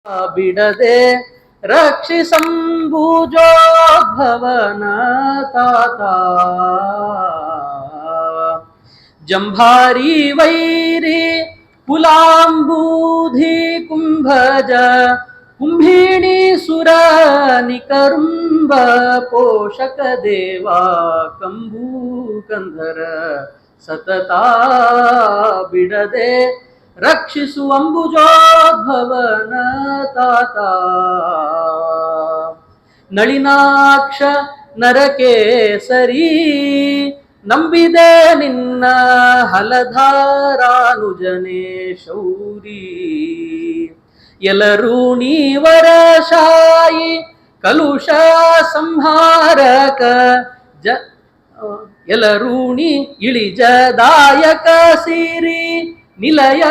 ಬಿಡದೆ ರಕ್ಷಿಸಂಭುಜೋದ್ಭವನ ತಾತ ಜಂಭಾರಿ ವೈರಿ ಕುಲಾಂಬೂಧಿ ಕುಂಭಜ ಕುಂಭಿಣಿ ಸುರ ನಿಕರುಂಬ ಪೋಷಕ ದೇವ ಕಂಬೂ ಕಂಧರ ಸತತ ಬಿಡದೆ ರಕ್ಷಿಸು ಅಂಬುಜೋದ್ಭವನ ತಾತ ನಳಿನಾಕ್ಷ ನರಕೇಸರಿ ನಂಬಿದೆ ನಿನ್ನ ಹಲಧಾರಾನುಜನೆ ಶೌರಿ ಎಲರೂಣೀವರ ಶಾಯಿ ಕಲುಷ ಸಂಹಾರಕ ಎಲರೂಣಿ ಇಳಿಜದಾಯಕ ಸಿರಿ ನಿಲಯ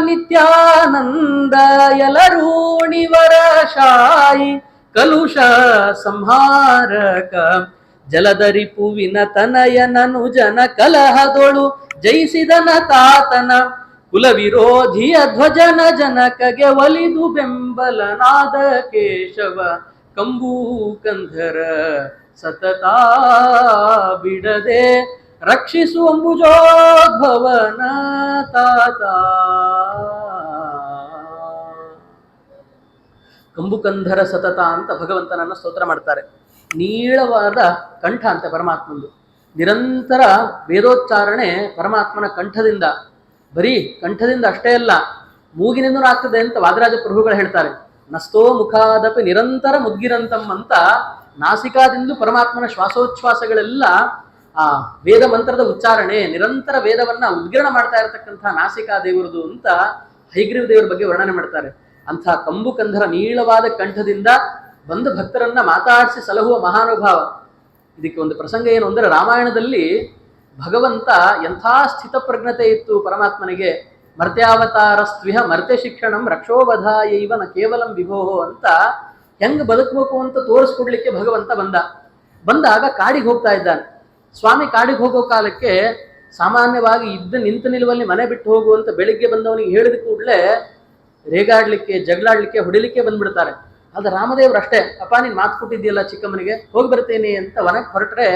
ನಿತ್ಯಾನಂದ ಎಲರೂಣಿವರ ಶಾಯಿ ಕಲುಷ ಸಂಹಾರಕ ಜಲಧರಿ ಪುವಿನ ತನಯನನು ಜನ ಕಲಹದೊಳು ಜಯಿಸಿದನ ತಾತನ ಕುಲ ವಿರೋಧಿಯ ಧ್ವಜನ ಜನಕಗೆ ಒಲಿದು ಬೆಂಬಲನಾದ ಕೇಶವ ಕಂಬೂ ಕಂಧರ ಸತತ ಬಿಡದೆ ರಕ್ಷಿಸು ಅಂಬುಜೋದ್ಭವನ ತಾತ ಕಂಬುಕಂಧರ ಸತತ ಅಂತ ಭಗವಂತನನ್ನ ಸ್ತೋತ್ರ ಮಾಡ್ತಾರೆ. ನೀಳವಾದ ಕಂಠ ಅಂತೆ ಪರಮಾತ್ಮಂದು. ನಿರಂತರ ವೇದೋಚ್ಚಾರಣೆ ಪರಮಾತ್ಮನ ಕಂಠದಿಂದ, ಬರೀ ಕಂಠದಿಂದ ಅಷ್ಟೇ ಅಲ್ಲ, ಮೂಗಿನಿಂದನೂ ಆಗ್ತದೆ ಅಂತ ವಾದರಾಜ ಪ್ರಭುಗಳು ಹೇಳ್ತಾರೆ. ನಸ್ತೋ ಮುಖಾದಪಿ ನಿರಂತರ ಮುದ್ಗಿರಂತಂ ಅಂತ ನಾಸಿಕಾದಿಂದ ಪರಮಾತ್ಮನ ಶ್ವಾಸೋಚ್ಛ್ವಾಸಗಳೆಲ್ಲ ಆ ವೇದ ಮಂತ್ರದ ಉಚ್ಚಾರಣೆ, ನಿರಂತರ ವೇದವನ್ನ ಉದ್ಗಿರಣ ಮಾಡ್ತಾ ಇರತಕ್ಕಂಥ ನಾಸಿಕಾ ದೇವರದು ಅಂತ ಹೈಗ್ರೀವ ದೇವರ ಬಗ್ಗೆ ವರ್ಣನೆ ಮಾಡ್ತಾರೆ. ಅಂಥ ಕಂಬುಕಂಧರ ನೀಳವಾದ ಕಂಠದಿಂದ ಬಂದು ಭಕ್ತರನ್ನ ಮಾತಾಡಿಸಿ ಸಲಹುವ ಮಹಾನುಭಾವ. ಇದಕ್ಕೆ ಒಂದು ಪ್ರಸಂಗ ಏನು ಅಂದರೆ, ರಾಮಾಯಣದಲ್ಲಿ ಭಗವಂತ ಎಂಥ ಸ್ಥಿತಪ್ರಜ್ಞತೆ ಇತ್ತು ಪರಮಾತ್ಮನಿಗೆ. ಮರ್ತ್ಯಾವತಾರಸ್ತ್ವಿಹ ಮರ್ತ್ಯ ಶಿಕ್ಷಣಂ ರಕ್ಷೋವಧಾಯೈವ ನ ಕೇವಲಂ ವಿಭೋಹೋ ಅಂತ ಹೆಂಗ್ ಬದುಕಬೇಕು ಅಂತ ತೋರಿಸ್ಕೊಡ್ಲಿಕ್ಕೆ ಭಗವಂತ ಬಂದಾಗ ಕಾಡಿಗೆ ಹೋಗ್ತಾ ಇದ್ದಾನೆ. ಸ್ವಾಮಿ ಕಾಡಿಗೆ ಹೋಗೋ ಕಾಲಕ್ಕೆ ಸಾಮಾನ್ಯವಾಗಿ ನಿಂತು ನಿಲುವಲ್ಲಿ ಮನೆ ಬಿಟ್ಟು ಹೋಗುವಂತ ಬೆಳಿಗ್ಗೆ ಬಂದವನಿಗೆ ಹೇಳಿದ ಕೂಡಲೇ ರೇಗಾಡ್ಲಿಕ್ಕೆ, ಜಗಳಾಡ್ಲಿಕ್ಕೆ, ಹೊಡಿಲಿಕ್ಕೆ ಬಂದ್ಬಿಡ್ತಾರೆ. ಆದ್ರೆ ರಾಮದೇವ್ರು ಅಷ್ಟೇ, ಅಪ್ಪ ನೀನ್ ಮಾತು ಕೊಟ್ಟಿದ್ಯಲ್ಲ ಚಿಕ್ಕಮ್ಮನಿಗೆ, ಹೋಗಿ ಬರ್ತೇನೆ ಅಂತ ವನಕ್ಕೆ ಹೊರಟ್ರೆ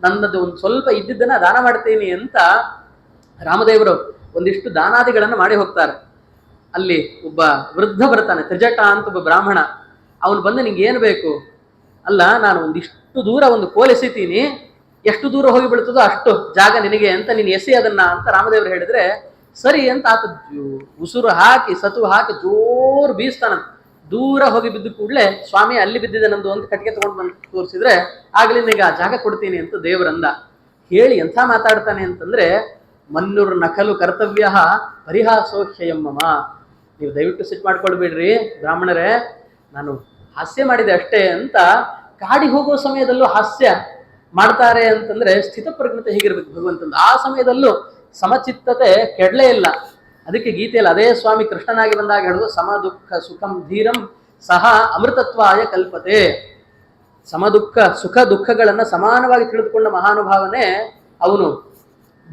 ನನ್ನದು ಒಂದು ಸ್ವಲ್ಪ ಇದ್ದಿದ್ದನ್ನ ದಾನ ಮಾಡ್ತೇನೆ ಅಂತ ರಾಮದೇವರು ಒಂದಿಷ್ಟು ದಾನಾದಿಗಳನ್ನು ಮಾಡಿ ಹೋಗ್ತಾರೆ. ಅಲ್ಲಿ ಒಬ್ಬ ವೃದ್ಧ ಬರ್ತಾನೆ, ತ್ರಿಜಟ ಅಂತ ಒಬ್ಬ ಬ್ರಾಹ್ಮಣ. ಅವನು ಬಂದು ನಿಂಗೆ ಏನು ಬೇಕು? ಅಲ್ಲ, ನಾನು ಒಂದಿಷ್ಟು ದೂರ ಒಂದು ಕೋಲ್ ಎಸಿತೀನಿ, ಎಷ್ಟು ದೂರ ಹೋಗಿ ಬೀಳ್ತದೋ ಅಷ್ಟು ಜಾಗ ನಿನಗೆ ಅಂತ ನೀನು ಎಸಿ ಅದನ್ನ ಅಂತ ರಾಮದೇವರು ಹೇಳಿದ್ರೆ ಸರಿ ಅಂತ ಆತ ಉಸುರು ಹಾಕಿ ಸತು ಹಾಕಿ ಜೋರು ಬೀಸ್ತಾನಂತ. ದೂರ ಹೋಗಿ ಬಿದ್ದ ಕೂಡಲೇ ಸ್ವಾಮಿ ಅಲ್ಲಿ ಬಿದ್ದಿದೆ ನಮ್ದು ಅಂತ ಕಟ್ಟಿಗೆ ತಗೊಂಡು ಬಂದು ತೋರಿಸಿದ್ರೆ ಆಗ್ಲಿ ನಿನಗೆ ಆ ಜಾಗ ಕೊಡ್ತೀನಿ ಅಂತ ದೇವರಂದ. ಹೇಳಿ ಎಂಥ ಮಾತಾಡ್ತಾನೆ ಅಂತಂದ್ರೆ, ಮನ್ನುರ್ ನಕಲು ಕರ್ತವ್ಯ ಪರಿಹಾಸೋಹ್ಯಯಮ್ಮಮ್ಮ. ನೀವು ದಯವಿಟ್ಟು ಸಿಟ್ಟು ಮಾಡ್ಕೊಳ್ಬೇಡ್ರಿ ಬ್ರಾಹ್ಮಣರೇ, ನಾನು ಹಾಸ್ಯ ಮಾಡಿದೆ ಅಷ್ಟೇ ಅಂತ. ಕಾಡಿ ಹೋಗುವ ಸಮಯದಲ್ಲೂ ಹಾಸ್ಯ ಮಾಡ್ತಾರೆ ಅಂತಂದ್ರೆ ಸ್ಥಿತಪ್ರಜ್ಞತೆ ಹೀಗಿರ್ಬೇಕು ಭಗವಂತಂದು. ಆ ಸಮಯದಲ್ಲೂ ಸಮಚಿತ್ತತೆ ಕೆಡಲೇ ಇಲ್ಲ. ಅದಕ್ಕೆ ಗೀತೆಯಲ್ಲಿ ಅದೇ ಸ್ವಾಮಿ ಕೃಷ್ಣನಾಗಿ ಬಂದಾಗ ಹೇಳುದು, ಸಮ ದುಃಖ ಸುಖಂ ಧೀರಂ ಸಹ ಅಮೃತತ್ವಾಯ ಕಲ್ಪತೆ. ಸಮದುಃಖ ಸುಖ ದುಃಖಗಳನ್ನ ಸಮಾನವಾಗಿ ತಿಳಿದುಕೊಂಡ ಮಹಾನುಭಾವನೆ ಅವನು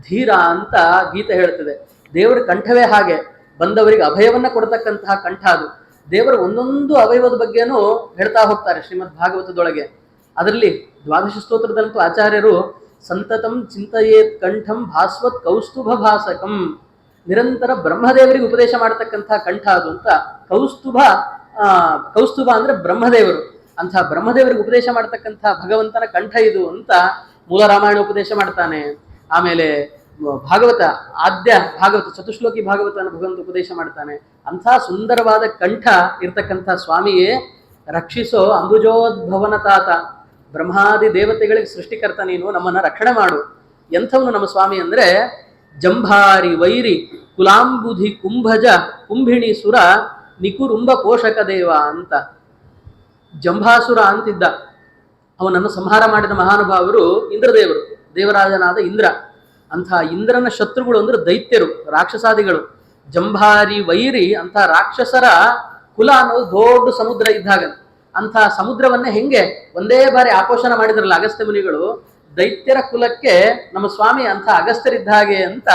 ಧೀರ ಅಂತ ಗೀತೆ ಹೇಳ್ತದೆ. ದೇವರ ಕಂಠವೇ ಹಾಗೆ, ಬಂದವರಿಗೆ ಅಭಯವನ್ನ ಕೊಡ್ತಕ್ಕಂತಹ ಕಂಠ ಅದು. ದೇವರ ಒಂದೊಂದು ಅವಯವದ ಬಗ್ಗೆನೂ ಹೇಳ್ತಾ ಹೋಗ್ತಾರೆ ಶ್ರೀಮದ್ ಭಾಗವತದೊಳಗೆ. ಅದರಲ್ಲಿ ದ್ವಾದಶ ಸ್ತೋತ್ರದಂತೂ ಆಚಾರ್ಯರು ಸಂತತಂ ಚಿಂತಯೇತ್ ಕಂಠಂ ಭಾಸ್ವತ್ ಕೌಸ್ತುಭ ಭಾಸಕಂ, ನಿರಂತರ ಬ್ರಹ್ಮದೇವರಿಗೆ ಉಪದೇಶ ಮಾಡತಕ್ಕಂಥ ಕಂಠ ಅದು ಅಂತ. ಕೌಸ್ತುಭ ಅಂದ್ರೆ ಬ್ರಹ್ಮದೇವರು, ಅಂಥ ಬ್ರಹ್ಮದೇವರಿಗೆ ಉಪದೇಶ ಮಾಡತಕ್ಕಂಥ ಭಗವಂತನ ಕಂಠ ಇದು ಅಂತ ಮೂಲ ರಾಮಾಯಣ ಉಪದೇಶ ಮಾಡ್ತಾನೆ. ಆಮೇಲೆ ಭಾಗವತ, ಆದ್ಯ ಭಾಗವತ, ಚತುಶ್ಲೋಕಿ ಭಾಗವತನ ಭಗವಂತ ಉಪದೇಶ ಮಾಡ್ತಾನೆ. ಅಂಥ ಸುಂದರವಾದ ಕಂಠ ಇರ್ತಕ್ಕಂಥ ಸ್ವಾಮಿಯೇ ರಕ್ಷಿಸೋ ಅಂಬುಜೋದ್ಭವನ ತಾತ. ಬ್ರಹ್ಮಾದಿ ದೇವತೆಗಳಿಗೆ ಸೃಷ್ಟಿಕರ್ತ ನೀನು, ನಮ್ಮನ್ನ ರಕ್ಷಣೆ ಮಾಡು. ಎಂಥವನು ನಮ್ಮ ಸ್ವಾಮಿ ಅಂದ್ರೆ, ಜಂಭಾರಿ ವೈರಿ ಕುಲಾಂಬುಧಿ ಕುಂಭಜ ಕುಂಭಿಣಿ ಸುರ ನಿಕುರುಂಬ ಪೋಷಕ ದೇವ ಅಂತ. ಜಂಭಾಸುರ ಅಂತಿದ್ದ, ಅವನನ್ನು ಸಂಹಾರ ಮಾಡಿದ ಮಹಾನುಭಾವರು ಇಂದ್ರದೇವರು, ದೇವರಾಜನಾದ ಇಂದ್ರ. ಅಂಥ ಇಂದ್ರನ ಶತ್ರುಗಳು ಅಂದ್ರೆ ದೈತ್ಯರು, ರಾಕ್ಷಸಾದಿಗಳು. ಜಂಭಾರಿ ವೈರಿ ಅಂತ ರಾಕ್ಷಸರ ಕುಲ ಅನ್ನೋದು ದೊಡ್ಡ ಸಮುದ್ರ ಇದ್ದಾಗ. ಅಂಥ ಸಮುದ್ರವನ್ನೇ ಹೆಂಗೆ ಒಂದೇ ಬಾರಿ ಆಪೋಷಣ ಮಾಡಿದ್ರಲ್ಲ ಅಗಸ್ತ್ಯ ಮುನಿಗಳು, ದೈತ್ಯರ ಕುಲಕ್ಕೆ ನಮ್ಮ ಸ್ವಾಮಿ ಅಂಥ ಅಗಸ್ತ್ಯರಿದ್ದ ಹಾಗೆ ಅಂತ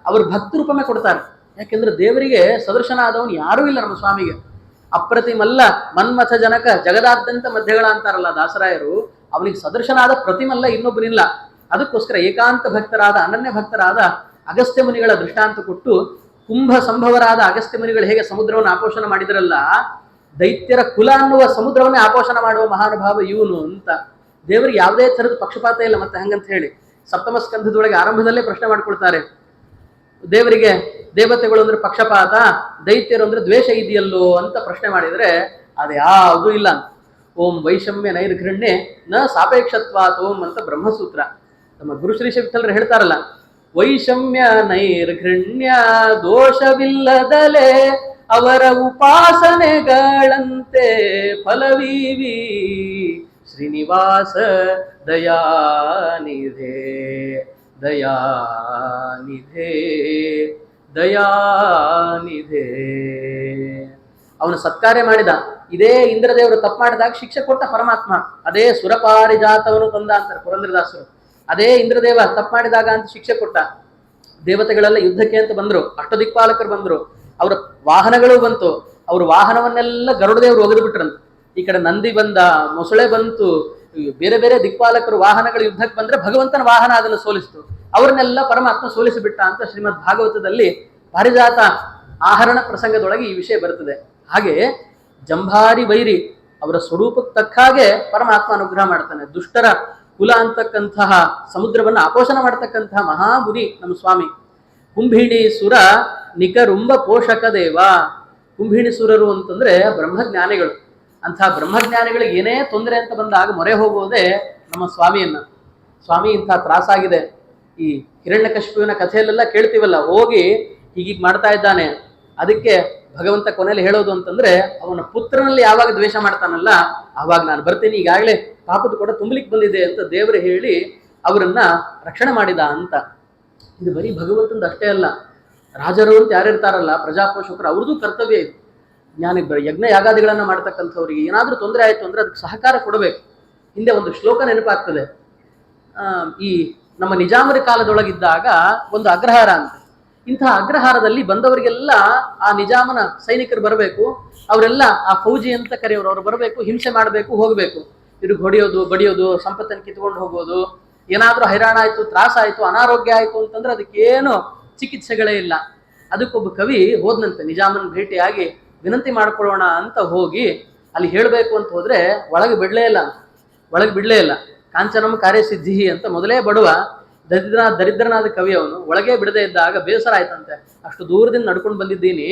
ಅವರು ಭಕ್ತರೂಪಮೇ ಕೊಡ್ತಾರೆ. ಯಾಕೆಂದ್ರೆ ದೇವರಿಗೆ ಸದೃಶನ ಆದವನು ಯಾರೂ ಇಲ್ಲ ನಮ್ಮ ಸ್ವಾಮಿಗೆ. ಅಪ್ರತಿಮಲ್ಲ ಮನ್ಮಥ ಜನಕ ಜಗದಾದ್ಯಂತ ಮಧ್ಯಗಳ ಅಂತಾರಲ್ಲ ದಾಸರಾಯರು, ಅವನಿಗೆ ಸದೃಶನಾದ ಪ್ರತಿಮಲ್ಲ ಇನ್ನೊಬ್ಬನಿಲ್ಲ. ಅದಕ್ಕೋಸ್ಕರ ಏಕಾಂತ ಭಕ್ತರಾದ ಅನನ್ಯ ಭಕ್ತರಾದ ಅಗಸ್ತ್ಯ ಮುನಿಗಳ ದೃಷ್ಟಾಂತ ಕೊಟ್ಟು, ಕುಂಭ ಸಂಭವರಾದ ಅಗಸ್ತ್ಯ ಮುನಿಗಳು ಹೇಗೆ ಸಮುದ್ರವನ್ನು ಆಪೋಷಣ ಮಾಡಿದರಲ್ಲ, ದೈತ್ಯರ ಕುಲ ಅನ್ನುವ ಸಮುದ್ರವನ್ನೇ ಆಪೋಷಣ ಮಾಡುವ ಮಹಾನುಭಾವ ಇವನು ಅಂತ. ದೇವರಿಗೆ ಯಾವುದೇ ಥರದ ಪಕ್ಷಪಾತ ಇಲ್ಲ. ಮತ್ತೆ ಹಂಗಂತ ಹೇಳಿ ಸಪ್ತಮ ಸ್ಕಂಧದೊಳಗೆ ಆರಂಭದಲ್ಲೇ ಪ್ರಶ್ನೆ ಮಾಡ್ಕೊಳ್ತಾರೆ, ದೇವರಿಗೆ ದೇವತೆಗಳು ಅಂದ್ರೆ ಪಕ್ಷಪಾತ, ದೈತ್ಯರು ಅಂದ್ರೆ ದ್ವೇಷ ಇದೆಯಲ್ಲೋ ಅಂತ ಪ್ರಶ್ನೆ ಮಾಡಿದ್ರೆ ಅದು ಯಾವುದೂ ಇಲ್ಲ. ಓಂ ವೈಷಮ್ಯ ನೈರ್ಘೃಣ್ಯೆ ನ ಸಾಪೇಕ್ಷತ್ವಾತ್ ಓಂ ಅಂತ ಬ್ರಹ್ಮಸೂತ್ರ. ನಮ್ಮ ಗುರು ಶ್ರೀ ವಿಠಲರು ಹೇಳ್ತಾರಲ್ಲ, ವೈಷಮ್ಯ ನೈರ್ಘೃಣ್ಯ ದೋಷವಿಲ್ಲದಲೆ ಅವರ ಉಪಾಸನೆಗಳಂತೆ ಫಲವೀವಿ ಶ್ರೀನಿವಾಸ ದಯಾನಿಧೆ ದಯಾನಿಧೆ ದಯಾನಿಧೆ. ಅವನು ಸತ್ಕಾರ್ಯ ಮಾಡಿದ. ಇದೇ ಇಂದ್ರದೇವರು ತಪ್ಪು ಮಾಡಿದಾಗ ಶಿಕ್ಷೆ ಕೊಟ್ಟ ಪರಮಾತ್ಮ. ಅದೇ ಸುರಪಾರಿಜಾತವನ್ನು ತಂದ ಅಂತಾರೆ ಪುರಂದ್ರದಾಸರು. ಅದೇ ಇಂದ್ರದೇವ ತಪ್ಪು ಮಾಡಿದಾಗ ಅಂತ ಶಿಕ್ಷೆ ಕೊಟ್ಟ. ದೇವತೆಗಳೆಲ್ಲ ಯುದ್ಧಕ್ಕೆ ಅಂತ ಬಂದ್ರು, ಅಷ್ಟದಿಕ್ಪಾಲಕರು ಬಂದ್ರು, ಅವರ ವಾಹನಗಳು ಬಂತು. ಅವ್ರ ವಾಹನವನ್ನೆಲ್ಲ ಗರುಡದೇವರು ಒಗೆದು ಬಿಟ್ರಂತ. ಈ ಕಡೆ ನಂದಿ ಬಂದ, ಮೊಸಳೆ ಬಂತು, ಬೇರೆ ಬೇರೆ ದಿಕ್ಪಾಲಕರು ವಾಹನಗಳು ಯುದ್ಧಕ್ಕೆ ಬಂದ್ರೆ ಭಗವಂತನ ವಾಹನ ಅದನ್ನು ಸೋಲಿಸ್ತು. ಅವ್ರನ್ನೆಲ್ಲ ಪರಮಾತ್ಮ ಸೋಲಿಸಿಬಿಟ್ಟ ಅಂತ ಶ್ರೀಮದ್ ಭಾಗವತದಲ್ಲಿ ಪಾರಿಜಾತ ಆಹರಣ ಪ್ರಸಂಗದೊಳಗೆ ಈ ವಿಷಯ ಬರುತ್ತದೆ. ಹಾಗೆ ಜಂಭಾರಿ ವೈರಿ ಅವರ ಸ್ವರೂಪಕ್ಕೆ ತಕ್ಕ ಹಾಗೆ ಪರಮಾತ್ಮ ಅನುಗ್ರಹ ಮಾಡ್ತಾನೆ. ದುಷ್ಟರ ಕುಲ ಅಂತಕ್ಕಂತಹ ಸಮುದ್ರವನ್ನು ಆಪೋಷಣ ಮಾಡತಕ್ಕಂತಹ ಮಹಾಮುನಿ ನಮ್ಮ ಸ್ವಾಮಿ. ಕುಂಭಿಣಿ ಸುರ ನಿಕರುಂಬ ಪೋಷಕ ದೇವ. ಕುಂಭಿಣಿ ಸುರರು ಅಂತಂದ್ರೆ ಬ್ರಹ್ಮಜ್ಞಾನಿಗಳು. ಅಂತಹ ಬ್ರಹ್ಮಜ್ಞಾನಿಗಳಿಗೆ ಏನೇ ತೊಂದರೆ ಅಂತ ಬಂದಾಗ ಮೊರೆ ಹೋಗುವುದೇ ನಮ್ಮ ಸ್ವಾಮಿಯನ್ನ. ಸ್ವಾಮಿ ಇಂಥ ತ್ರಾಸಾಗಿದೆ, ಈ ಹಿರಣ್ಯಕಶಿಪುವಿನ ಕಥೆಯಲ್ಲೆಲ್ಲ ಕೇಳ್ತೀವಲ್ಲ, ಹೋಗಿ ಹೀಗೀಗೆ ಮಾಡ್ತಾ ಇದ್ದಾನೆ. ಅದಕ್ಕೆ ಭಗವಂತ ಕೊನೆಯಲ್ಲಿ ಹೇಳೋದು ಅಂತಂದ್ರೆ, ಅವನ ಪುತ್ರನಲ್ಲಿ ಯಾವಾಗ ದ್ವೇಷ ಮಾಡ್ತಾನಲ್ಲ ಆವಾಗ ನಾನು ಬರ್ತೀನಿ, ಈಗಾಗಲೇ ಪಾಪದ ಕೂಡ ತುಂಬಲಿಕ್ಕೆ ಬಂದಿದೆ ಅಂತ ದೇವರು ಹೇಳಿ ಅವರನ್ನ ರಕ್ಷಣೆ ಮಾಡಿದ ಅಂತ. ಇದು ಬರೀ ಭಗವಂತಂದು ಅಷ್ಟೇ ಅಲ್ಲ, ರಾಜರು ಅಂತ ಯಾರಿರ್ತಾರಲ್ಲ ಪ್ರಜಾಪೋಷಕರು, ಅವ್ರದ್ದು ಕರ್ತವ್ಯ ಇದು. ಯಜ್ಞ ಯಾಗಾದಿಗಳನ್ನ ಮಾಡ್ತಕ್ಕಂಥವ್ರಿಗೆ ಏನಾದ್ರೂ ತೊಂದರೆ ಆಯ್ತು ಅಂದ್ರೆ ಅದಕ್ಕೆ ಸಹಕಾರ ಕೊಡಬೇಕು. ಹಿಂದೆ ಒಂದು ಶ್ಲೋಕ ನೆನಪಾಗ್ತದೆ. ಈ ನಮ್ಮ ನಿಜಾಮರಿ ಕಾಲದೊಳಗಿದ್ದಾಗ ಒಂದು ಅಗ್ರಹಾರ ಅಂತ. ಇಂತಹ ಅಗ್ರಹಾರದಲ್ಲಿ ಬಂದವರಿಗೆಲ್ಲ ಆ ನಿಜಾಮನ ಸೈನಿಕರು ಬರಬೇಕು, ಅವರೆಲ್ಲ ಆ ಫೌಜಿ ಅಂತ ಕರೆಯೋರು, ಅವ್ರು ಬರಬೇಕು, ಹಿಂಸೆ ಮಾಡಬೇಕು, ಹೋಗಬೇಕು. ಇವ್ರಿಗೆ ಹೊಡೆಯೋದು, ಬಡಿಯೋದು, ಸಂಪತ್ತನ್ನು ಕಿತ್ಕೊಂಡು ಹೋಗೋದು. ಏನಾದ್ರೂ ಹೈರಾಣ ಆಯ್ತು, ತ್ರಾಸ ಆಯ್ತು, ಅನಾರೋಗ್ಯ ಆಯ್ತು ಅಂತಂದ್ರೆ ಅದಕ್ಕೇನು ಚಿಕಿತ್ಸೆಗಳೇ ಇಲ್ಲ. ಅದಕ್ಕೊಬ್ಬ ಕವಿ ಹೋದ್ನಂತೆ, ನಿಜಾಮನ ಭೇಟಿಯಾಗಿ ವಿನಂತಿ ಮಾಡ್ಕೊಳ್ಳೋಣ ಅಂತ ಹೋಗಿ ಅಲ್ಲಿ ಹೇಳಬೇಕು ಅಂತ ಹೋದ್ರೆ ಒಳಗೆ ಬಿಡ್ಲೇ ಇಲ್ಲ. ಕಾಂಚನಂ ಕಾರ್ಯಸಿದ್ಧಿ ಅಂತ ಮೊದಲೇ ಬಡುವ ದರಿದ್ರನಾದ ಕವಿ ಅವನು. ಒಳಗೆ ಬಿಡದೇ ಇದ್ದಾಗ ಬೇಸರ ಆಯ್ತಂತೆ, ಅಷ್ಟು ದೂರದಿಂದ ನಡ್ಕೊಂಡು ಬಂದಿದ್ದೀನಿ,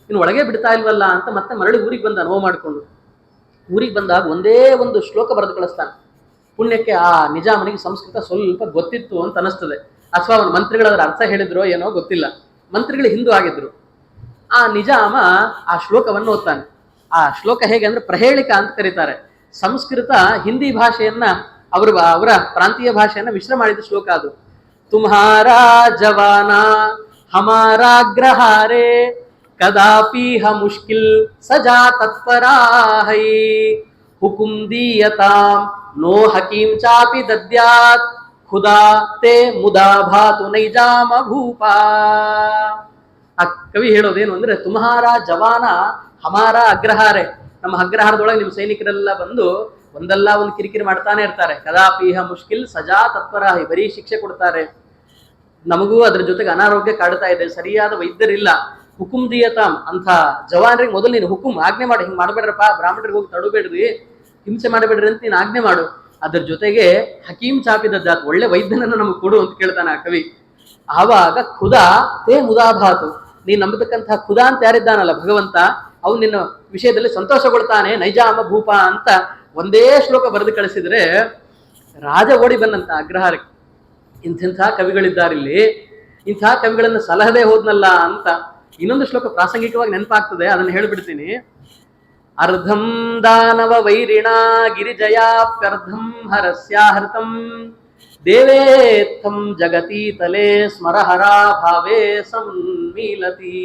ಇನ್ನು ಒಳಗೆ ಬಿಡ್ತಾ ಇಲ್ವಲ್ಲ ಅಂತ ಮತ್ತೆ ಮರಳಿ ಊರಿಗೆ ಬಂದ ನೋವು ಮಾಡಿಕೊಂಡು. ಊರಿಗೆ ಬಂದಾಗ ಒಂದೇ ಒಂದು ಶ್ಲೋಕ ಬರೆದು ಕಳಿಸ್ತಾನೆ. ಪುಣ್ಯಕ್ಕೆ ಆ ನಿಜಾಮನಿಗೆ ಸಂಸ್ಕೃತ ಸ್ವಲ್ಪ ಗೊತ್ತಿತ್ತು ಅಂತ ಅನಿಸ್ತದೆ, ಅಥವಾ ಅವನ ಮಂತ್ರಿಗಳದ್ರ ಅರ್ಥ ಹೇಳಿದ್ರೋ ಏನೋ ಗೊತ್ತಿಲ್ಲ. ಮಂತ್ರಿಗಳು ಹಿಂದೂ ಆಗಿದ್ರು. ಆ ನಿಜಾಮ ಆ ಶ್ಲೋಕವನ್ನು ಓದ್ತಾನೆ. ಆ ಶ್ಲೋಕ ಹೇಗೆ ಅಂದ್ರೆ ಪ್ರಹೇಳಿಕ ಅಂತ ಕರೀತಾರೆ. ಸಂಸ್ಕೃತ ಹಿಂದಿ ಭಾಷೆಯನ್ನ ಅವರ ಪ್ರಾಂತೀಯ ಭಾಷೆಯನ್ನ ಮಿಶ್ರ ಮಾಡಿದ ಶ್ಲೋಕ ಅದು. ತುಮ್ಹಾರಾ ಜವಾನ ಹಮಾರಾ ಗ್ರಹಾರೆ ಕದಾಪಿ ಹ ಮುಷ್ಕಿಲ್ ಸಜಾ ತತ್ಪರಾ ಹೈ ಹುಕುಂ ದೀಯತಾಂ ನೋ ಹಕೀಂ ಚಾಪಿ ದದ್ಯಾತ್ ಖುದಾ ತೇ ಮುದಾ ಭಾತು ನೈಜಾಮ ಭೂಪಾ. ಆ ಕವಿ ಹೇಳೋದೇನು ಅಂದ್ರೆ, ತುಮ್ಹಾರ ಜವಾನ ಹಮಾರ ಅಗ್ರಹಾರೆ, ನಮ್ಮ ಅಗ್ರಹಾರದೊಳಗೆ ನಿಮ್ಮ ಸೈನಿಕರೆಲ್ಲ ಬಂದು ಒಂದಲ್ಲ ಒಂದು ಕಿರಿಕಿರಿ ಮಾಡ್ತಾನೆ ಇರ್ತಾರೆ. ಕದಾಪಿಹ ಮುಷ್ಕಿಲ್ ಸಜಾ ತತ್ಪರಾಹಿ, ಬರೀ ಶಿಕ್ಷೆ ಕೊಡ್ತಾರೆ. ನಮಗೂ ಅದ್ರ ಜೊತೆಗೆ ಅನಾರೋಗ್ಯ ಕಾಡ್ತಾ ಇದೆ, ಸರಿಯಾದ ವೈದ್ಯರಿಲ್ಲ. ಹುಕುಂ ದಿಯತಾಮ್ ಅಂತ ಜವಾನರಿಗೆ ಮೊದಲು ನೀನು ಹುಕುಂ ಆಜ್ಞೆ ಮಾಡಿ, ಹಿಂಗೆ ಮಾಡಬೇಡ್ರಪ್ಪ, ಬ್ರಾಹ್ಮಣರಿಗೆ ಹೋಗಿ ತಡಬೇಡ್ರಿ, ಹಿಂಸೆ ಮಾಡಬೇಡ್ರಿ ಅಂತ ನೀನು ಆಜ್ಞೆ ಮಾಡು. ಅದ್ರ ಜೊತೆಗೆ ಹಕೀಂ ಚಾಪಿದ ಜಾತ್, ಒಳ್ಳೆ ವೈದ್ಯನನ್ನು ನಮಗೆ ಕೊಡು ಅಂತ ಕೇಳ್ತಾನೆ ಆ ಕವಿ. ಆವಾಗ ಖುದಾ ತೇ ಮುದಾಭಾತು, ನೀನು ನಂಬತಕ್ಕಂತಹ ಖುದಾ ಅಂತ ಯಾರಿದ್ದಾನಲ್ಲ ಭಗವಂತ, ಅವನು ನಿನ್ನ ವಿಷಯದಲ್ಲಿ ಸಂತೋಷಗೊಳ್ತಾನೆ, ನೈಜಾಮ ಭೂಪ ಅಂತ ಒಂದೇ ಶ್ಲೋಕ ಬರೆದು ಕಳಿಸಿದ್ರೆ ರಾಜ ಓಡಿ ಬಂದಂತ ಅಗ್ರಹಾರಕ್ಕೆ. ಇಂಥ ಕವಿಗಳಿದ್ದಾರಿಲ್ಲಿ, ಇಂಥ ಕವಿಗಳನ್ನು ಸಲಹದೆ ಹೋದ್ನಲ್ಲ ಅಂತ ಇನ್ನೊಂದು ಶ್ಲೋಕ ಪ್ರಾಸಂಗಿಕವಾಗಿ ನೆನಪಾಗ್ತದೆ, ಅದನ್ನು ಹೇಳ್ಬಿಡ್ತೀನಿ. ಅರ್ಧಂ ದಾನವ ವೈರಿಣ ಗಿರಿಜಯಾಪ್ಯರ್ಧಂ ಹರಸ್ಯಾಹೃತಂ ದೇವೇತ್ತಂ ಜಗತಿ ತಲೆ ಸ್ಮರಹರಾ ಭಾವೇ ಸಂಮೀಲತಿ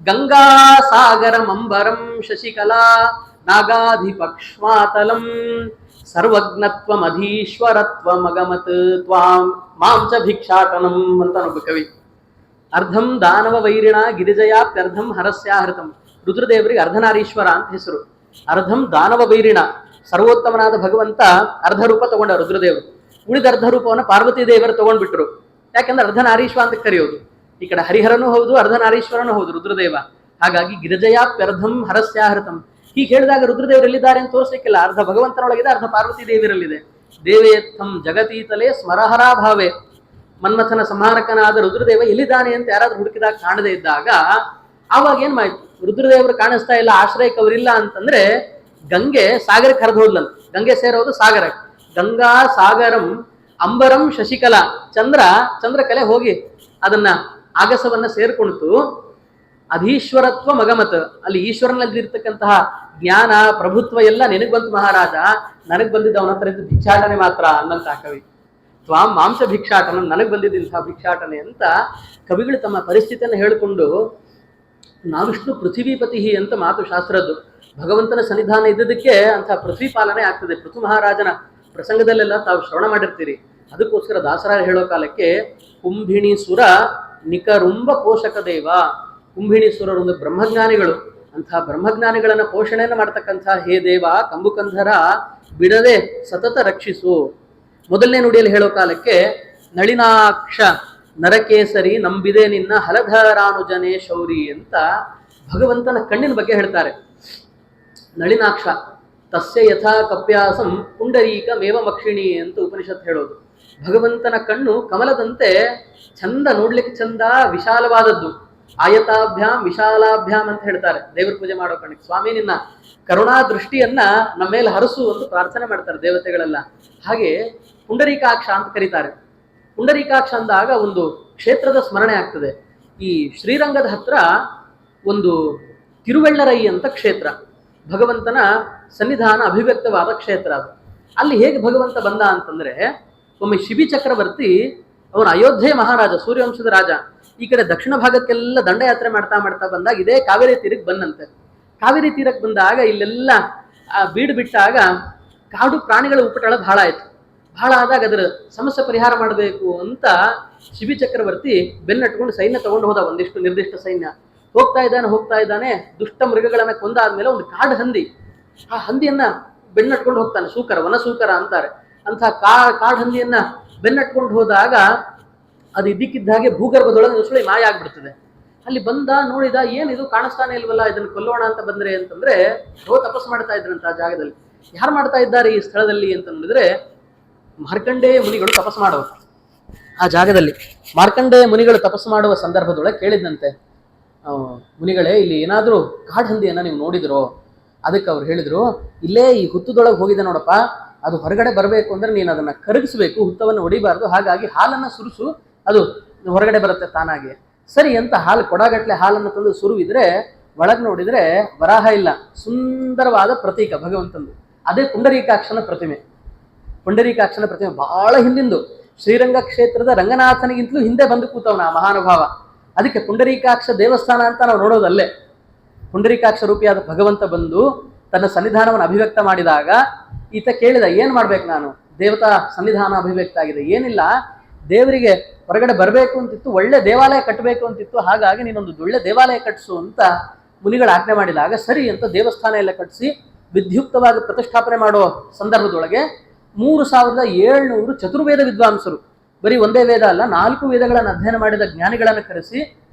ಗಂಗಾ ಸಾಗರಮಂಬರಂ ಶಶಿಕಲಾ ನಾಗಾಧಿಪಕ್ಷ್ಮಾತಲಂ ಸರ್ವಜ್ಞತ್ವಮಧೀಶ್ವರತ್ವಮಗಮತ್ ತ್ವಾಂ ಮಾಂ ಚ ಭಿಕ್ಷಾಟನಂ ಅಂತ ಒಬ್ಬ ಕವಿ. ಅರ್ಧಂ ದಾನವ ವೈರಿಣ ಗಿರಿಜಯಾಪ್ಯರ್ಧಂ ಹರಸ್ಯಾಹೃತಂ, ರುದ್ರದೇವರಿಗೆ ಅರ್ಧನಾರೀಶ್ವರ ಅಂತ ಹೆಸರು. ಅರ್ಧಂ ದಾನವ ವೈರಿಣ, ಸರ್ವೋತ್ತಮನಾದ ಭಗವಂತ ಅರ್ಧ ರೂಪ ತಗೊಂಡ ರುದ್ರದೇವರು. ಉಳಿದ ಅರ್ಧ ರೂಪವನ್ನು ಪಾರ್ವತಿ ದೇವರು ತಗೊಂಡ್ಬಿಟ್ರು. ಯಾಕಂದ್ರೆ ಅರ್ಧನಾರೀಶ್ವ ಅಂತ ಕರೆಯೋದು. ಈ ಕಡೆ ಹರಿಹರನೂ ಹೌದು, ಅರ್ಧನಾರೀಶ್ವರನೂ ಹೌದು ರುದ್ರದೇವ. ಹಾಗಾಗಿ ಗಿರಿಜಯಾಪ್ಯರ್ಧಂ ಹರಸ್ಯಾಹೃತಂ. ಹೀಗೆ ಹೇಳಿದಾಗ ರುದ್ರದೇವರು ಎಲ್ಲಿದ್ದಾರೆ ಅಂತ ತೋರಿಸಲಿಕ್ಕಿಲ್ಲ. ಅರ್ಧ ಭಗವಂತನೊಳಗಿದೆ, ಅರ್ಧ ಪಾರ್ವತಿ ದೇವಿಯರಲ್ಲಿದೆ. ದೇವೇತ್ತಂ ಜಗತೀತಲೇ ಸ್ಮರಹರಾಭಾವೆ. ಮನ್ಮಥನ ಸಂಹಾರಕನಾದ ರುದ್ರದೇವ ಎಲ್ಲಿದ್ದಾನೆ ಅಂತ ಯಾರಾದ್ರೂ ಹುಡುಕಿದಾಗ ಕಾಣದೇ ಇದ್ದಾಗ ಆವಾಗ ಏನ್ ಮಾಹಿತಿ, ರುದ್ರದೇವರು ಕಾಣಿಸ್ತಾ ಇಲ್ಲ, ಆಶ್ರಯಕ್ಕೆ ಅವರಿಲ್ಲ ಅಂತಂದ್ರೆ ಗಂಗೆ ಸಾಗರಕ್ಕೆ ಹರಿದು ಹೋದ್ಲಂತ. ಗಂಗೆ ಸೇರೋದು ಸಾಗರ. ಗಂಗಾ ಸಾಗರಂ ಅಂಬರಂ ಶಶಿಕಲಾ. ಚಂದ್ರಕಲೆ ಹೋಗಿ ಅದನ್ನ ಆಗಸವನ್ನ ಸೇರ್ಕೊಳ್ತು. ಅಧೀಶ್ವರತ್ವ ಮಗಮತ್, ಅಲ್ಲಿ ಈಶ್ವರನಲ್ಲಿರ್ತಕ್ಕಂತಹ ಜ್ಞಾನ ಪ್ರಭುತ್ವ ಎಲ್ಲ ನಿನಗ್ ಬಂತು ಮಹಾರಾಜ, ನನಗ್ ಬಂದಿದ್ದ ಅವನ ಹತ್ರ ಇದ್ದು ಭಿಕ್ಷಾಟನೆ ಮಾತ್ರ ಅನ್ನಂತಹ ಕವಿ. ತ್ವಾಂ ಮಾಂಸ ಭಿಕ್ಷಾಟನ, ನನಗ್ ಬಂದಿದ್ದಂತಹ ಭಿಕ್ಷಾಟನೆ ಅಂತ ಕವಿಗಳು ತಮ್ಮ ಪರಿಸ್ಥಿತಿಯನ್ನು ಹೇಳಿಕೊಂಡು, ನಾವಿಷ್ಣು ಪೃಥ್ವೀಪತಿ ಅಂತ ಮಾತು ಶಾಸ್ತ್ರದ್ದು. ಭಗವಂತನ ಸನ್ನಿಧಾನ ಇದ್ದದಕ್ಕೆ ಅಂತಹ ಪೃಥ್ವಿ ಪಾಲನೆ ಆಗ್ತದೆ. ಪೃಥು ಮಹಾರಾಜನ ಪ್ರಸಂಗದಲ್ಲೆಲ್ಲ ತಾವು ಶ್ರವಣ ಮಾಡಿರ್ತೀರಿ. ಅದಕ್ಕೋಸ್ಕರ ದಾಸರಾಯ ಹೇಳೋ ಕಾಲಕ್ಕೆ ಕುಂಭಿಣಿ ಸುರ ನಿಕರುಂಬ ಪೋಷಕ ದೇವ. ಕುಂಭಿಣಿ ಸುರರು ಒಂದು ಬ್ರಹ್ಮಜ್ಞಾನಿಗಳು. ಅಂತಹ ಬ್ರಹ್ಮಜ್ಞಾನಿಗಳನ್ನ ಪೋಷಣೆಯನ್ನು ಮಾಡ್ತಕ್ಕಂಥ ಹೇ ದೇವ ಕಂಬುಕಂಧರ ಬಿಡದೆ ಸತತ ರಕ್ಷಿಸು. ಮೊದಲನೇ ನುಡಿಯಲ್ಲಿ ಹೇಳೋ ಕಾಲಕ್ಕೆ ನಳಿನಾಕ್ಷ ನರಕೇಸರಿ ನಂಬಿದೆ ನಿನ್ನ ಹಲಧರಾನುಜನೇ ಶೌರಿ ಅಂತ ಭಗವಂತನ ಕಣ್ಣಿನ ಬಗ್ಗೆ ಹೇಳ್ತಾರೆ. ನಳಿನಾಕ್ಷ ತಸ್ಯ ಯಥಾ ಕಪ್ಯಾಸಂ ಪುಂಡರೀಕ ಮೇವ ಮಕ್ಷಿಣಿ ಅಂತ ಉಪನಿಷತ್ ಹೇಳೋದು. ಭಗವಂತನ ಕಣ್ಣು ಕಮಲದಂತೆ ಚಂದ, ನೋಡ್ಲಿಕ್ಕೆ ಚಂದ, ವಿಶಾಲವಾದದ್ದು. ಆಯತಾಭ್ಯಾಂ ವಿಶಾಲಾಭ್ಯಾಂ ಅಂತ ಹೇಳ್ತಾರೆ ದೇವ್ರ ಪೂಜೆ ಮಾಡೋ ಕಣ್ಣಿಗೆ. ಸ್ವಾಮಿ ನಿನ್ನ ಕರುಣಾ ದೃಷ್ಟಿಯನ್ನ ನಮ್ಮ ಮೇಲೆ ಹರಸು ಅಂತ ಪ್ರಾರ್ಥನೆ ಮಾಡ್ತಾರೆ ದೇವತೆಗಳೆಲ್ಲ. ಹಾಗೆ ಪುಂಡರೀಕಾಕ್ಷ ಅಂತ ಕರೀತಾರೆ. ಪುಂಡರೀಕಾಕ್ಷ ಅಂದಾಗ ಒಂದು ಕ್ಷೇತ್ರದ ಸ್ಮರಣೆ ಆಗ್ತದೆ. ಈ ಶ್ರೀರಂಗದ ಹತ್ರ ಒಂದು ತಿರುವೆಳ್ಳರೈ ಅಂತ ಕ್ಷೇತ್ರ, ಭಗವಂತನ ಸನ್ನಿಧಾನ ಅಭಿವ್ಯಕ್ತವಾದ ಕ್ಷೇತ್ರ ಅದು. ಅಲ್ಲಿ ಹೇಗೆ ಭಗವಂತ ಬಂದ ಅಂತಂದ್ರೆ, ಒಮ್ಮೆ ಶಿಬಿ ಚಕ್ರವರ್ತಿ ಅವನು ಅಯೋಧ್ಯೆ ಮಹಾರಾಜ, ಸೂರ್ಯವಂಶದ ರಾಜ. ಈ ಕಡೆ ದಕ್ಷಿಣ ಭಾಗಕ್ಕೆಲ್ಲ ದಂಡಯಾತ್ರೆ ಮಾಡ್ತಾ ಮಾಡ್ತಾ ಬಂದಾಗ ಇದೇ ಕಾವೇರಿ ತೀರಕ್ಕೆ ಬಂದಂತೆ. ಕಾವೇರಿ ತೀರಕ್ಕೆ ಬಂದಾಗ ಇಲ್ಲೆಲ್ಲ ಬೀಡು ಬಿಟ್ಟಾಗ ಕಾಡು ಪ್ರಾಣಿಗಳ ಉಪಟಳ ಬಹಳ ಆಯ್ತು. ಬಹಳ ಆದಾಗ ಅದರ ಸಮಸ್ಯೆ ಪರಿಹಾರ ಮಾಡಬೇಕು ಅಂತ ಶಿಬಿ ಚಕ್ರವರ್ತಿ ಬೆನ್ನಟ್ಕೊಂಡು ಸೈನ್ಯ ತಗೊಂಡು ಹೋದ, ಒಂದಿಷ್ಟು ನಿರ್ದಿಷ್ಟ ಸೈನ್ಯ. ಹೋಗ್ತಾ ಇದ್ದಾನೆ ದುಷ್ಟ ಮೃಗಗಳನ್ನ ಕೊಂದಾದ್ಮೇಲೆ ಒಂದು ಕಾಡು ಹಂದಿ, ಆ ಹಂದಿಯನ್ನ ಬೆನ್ನಟ್ಕೊಂಡು ಹೋಗ್ತಾನೆ. ಸೂಕರ, ವನಸೂಕರ ಅಂತಾರೆ. ಅಂತಹ ಕಾಡು ಹಂದಿಯನ್ನ ಬೆನ್ನಟ್ಕೊಂಡು ಹೋದಾಗ ಅದು ಇದ್ದಕ್ಕಿದ್ದ ಹಾಗೆ ಭೂಗರ್ಭದೊಳಗೆ ನುಸುಳಿ ಮಾಯ ಆಗ್ಬಿಡ್ತದೆ. ಅಲ್ಲಿ ಬಂದ ನೋಡಿದ, ಏನಿದು ಕಾಣಿಸ್ತಾನೆ ಇಲ್ವಲ್ಲ, ಇದನ್ನು ಕೊಲ್ಲೋಣ ಅಂತ ಬಂದ್ರೆ ಅಂತಂದ್ರೆ ತಪಸ್ಸು ಮಾಡ್ತಾ ಇದ್ರಂತ ಆ ಜಾಗದಲ್ಲಿ. ಯಾರು ಮಾಡ್ತಾ ಇದ್ದಾರೆ ಈ ಸ್ಥಳದಲ್ಲಿ ಅಂತ ನೋಡಿದ್ರೆ ಮಾರ್ಕಂಡೇಯ ಮುನಿಗಳು ತಪಸ್ಸು ಮಾಡೋರು ಆ ಜಾಗದಲ್ಲಿ. ಮಾರ್ಕಂಡೇಯ ಮುನಿಗಳು ತಪಸ್ಸು ಮಾಡುವ ಸಂದರ್ಭದೊಳಗೆ ಕೇಳಿದಂತೆ, ಮುನಿಗಳೇ ಇಲ್ಲಿ ಏನಾದರೂ ಕಾಡು ಹಂದಿಯನ್ನ ನೀವು ನೋಡಿದ್ರೋ? ಅದಕ್ಕೆ ಅವ್ರು ಹೇಳಿದ್ರು, ಇಲ್ಲೇ ಈ ಹುತ್ತದೊಳಗೆ ಹೋಗಿದೆ ನೋಡಪ್ಪ, ಅದು ಹೊರಗಡೆ ಬರಬೇಕು ಅಂದ್ರೆ ನೀನು ಅದನ್ನ ಕರಗಿಸ್ಬೇಕು, ಹುತ್ತವನ್ನು ಹೊಡಿಬಾರ್ದು, ಹಾಗಾಗಿ ಹಾಲನ್ನ ಸುರಿಸು, ಅದು ಹೊರಗಡೆ ಬರುತ್ತೆ ತಾನಾಗಿ. ಸರಿ ಅಂತ ಹಾಲು ಕೊಡಗಟ್ಲೆ ಹಾಲನ್ನು ತಂದು ಸುರುವಿದ್ರೆ ಒಳಗೆ ನೋಡಿದ್ರೆ ವರಾಹ ಇಲ್ಲ, ಸುಂದರವಾದ ಪ್ರತೀಕ ಭಗವಂತಂದು. ಅದೇ ಪುಂಡರೀಕಾಕ್ಷನ ಪ್ರತಿಮೆ. ಪುಂಡರೀಕಾಕ್ಷನ ಪ್ರತಿಮೆ ಬಹಳ ಹಿಂದಿಂದು, ಶ್ರೀರಂಗ ಕ್ಷೇತ್ರದ ರಂಗನಾಥನಿಗಿಂತಲೂ ಹಿಂದೆ ಬಂದು ಕೂತವನ ಆ ಮಹಾನುಭಾವ. ಅದಕ್ಕೆ ಪುಂಡರೀಕಾಕ್ಷ ದೇವಸ್ಥಾನ ಅಂತ ನಾವು ನೋಡೋದಲ್ಲೇ. ಪುಂಡರೀಕಾಕ್ಷ ರೂಪಿಯಾದ ಭಗವಂತ ಬಂದು ತನ್ನ ಸನ್ನಿಧಾನವನ್ನು ಅಭಿವ್ಯಕ್ತ ಮಾಡಿದಾಗ ಈತ ಕೇಳಿದ, ಏನ್ ಮಾಡ್ಬೇಕು ನಾನು? ದೇವತಾ ಸನ್ನಿಧಾನ ಅಭಿವ್ಯಕ್ತ ಆಗಿದೆ, ಏನಿಲ್ಲ, ದೇವರಿಗೆ ಹೊರಗಡೆ ಬರಬೇಕು ಅಂತಿತ್ತು, ಒಳ್ಳೆ ದೇವಾಲಯ ಕಟ್ಟಬೇಕು ಅಂತಿತ್ತು, ಹಾಗಾಗಿ ನೀನೊಂದು ಒಳ್ಳೆ ದೇವಾಲಯ ಕಟ್ಟಿಸು ಅಂತ ಮುನಿಗಳು ಆಜ್ಞೆ ಮಾಡಿದಾಗ ಸರಿ ಅಂತ ದೇವಸ್ಥಾನ ಎಲ್ಲ ಕಟ್ಟಿಸಿ ವಿದ್ಯುಕ್ತವಾಗಿ ಪ್ರತಿಷ್ಠಾಪನೆ ಮಾಡೋ ಸಂದರ್ಭದೊಳಗೆ 3700 ಚತುರ್ವೇದ ವಿದ್ವಾಂಸರು, ಬರೀ ಒಂದೇ ವೇದ ಅಲ್ಲ 4 ವೇದಗಳನ್ನು ಅಧ್ಯಯನ ಮಾಡಿದ ಜ್ಞಾನಿಗಳನ್ನು ಕರೆಸಿ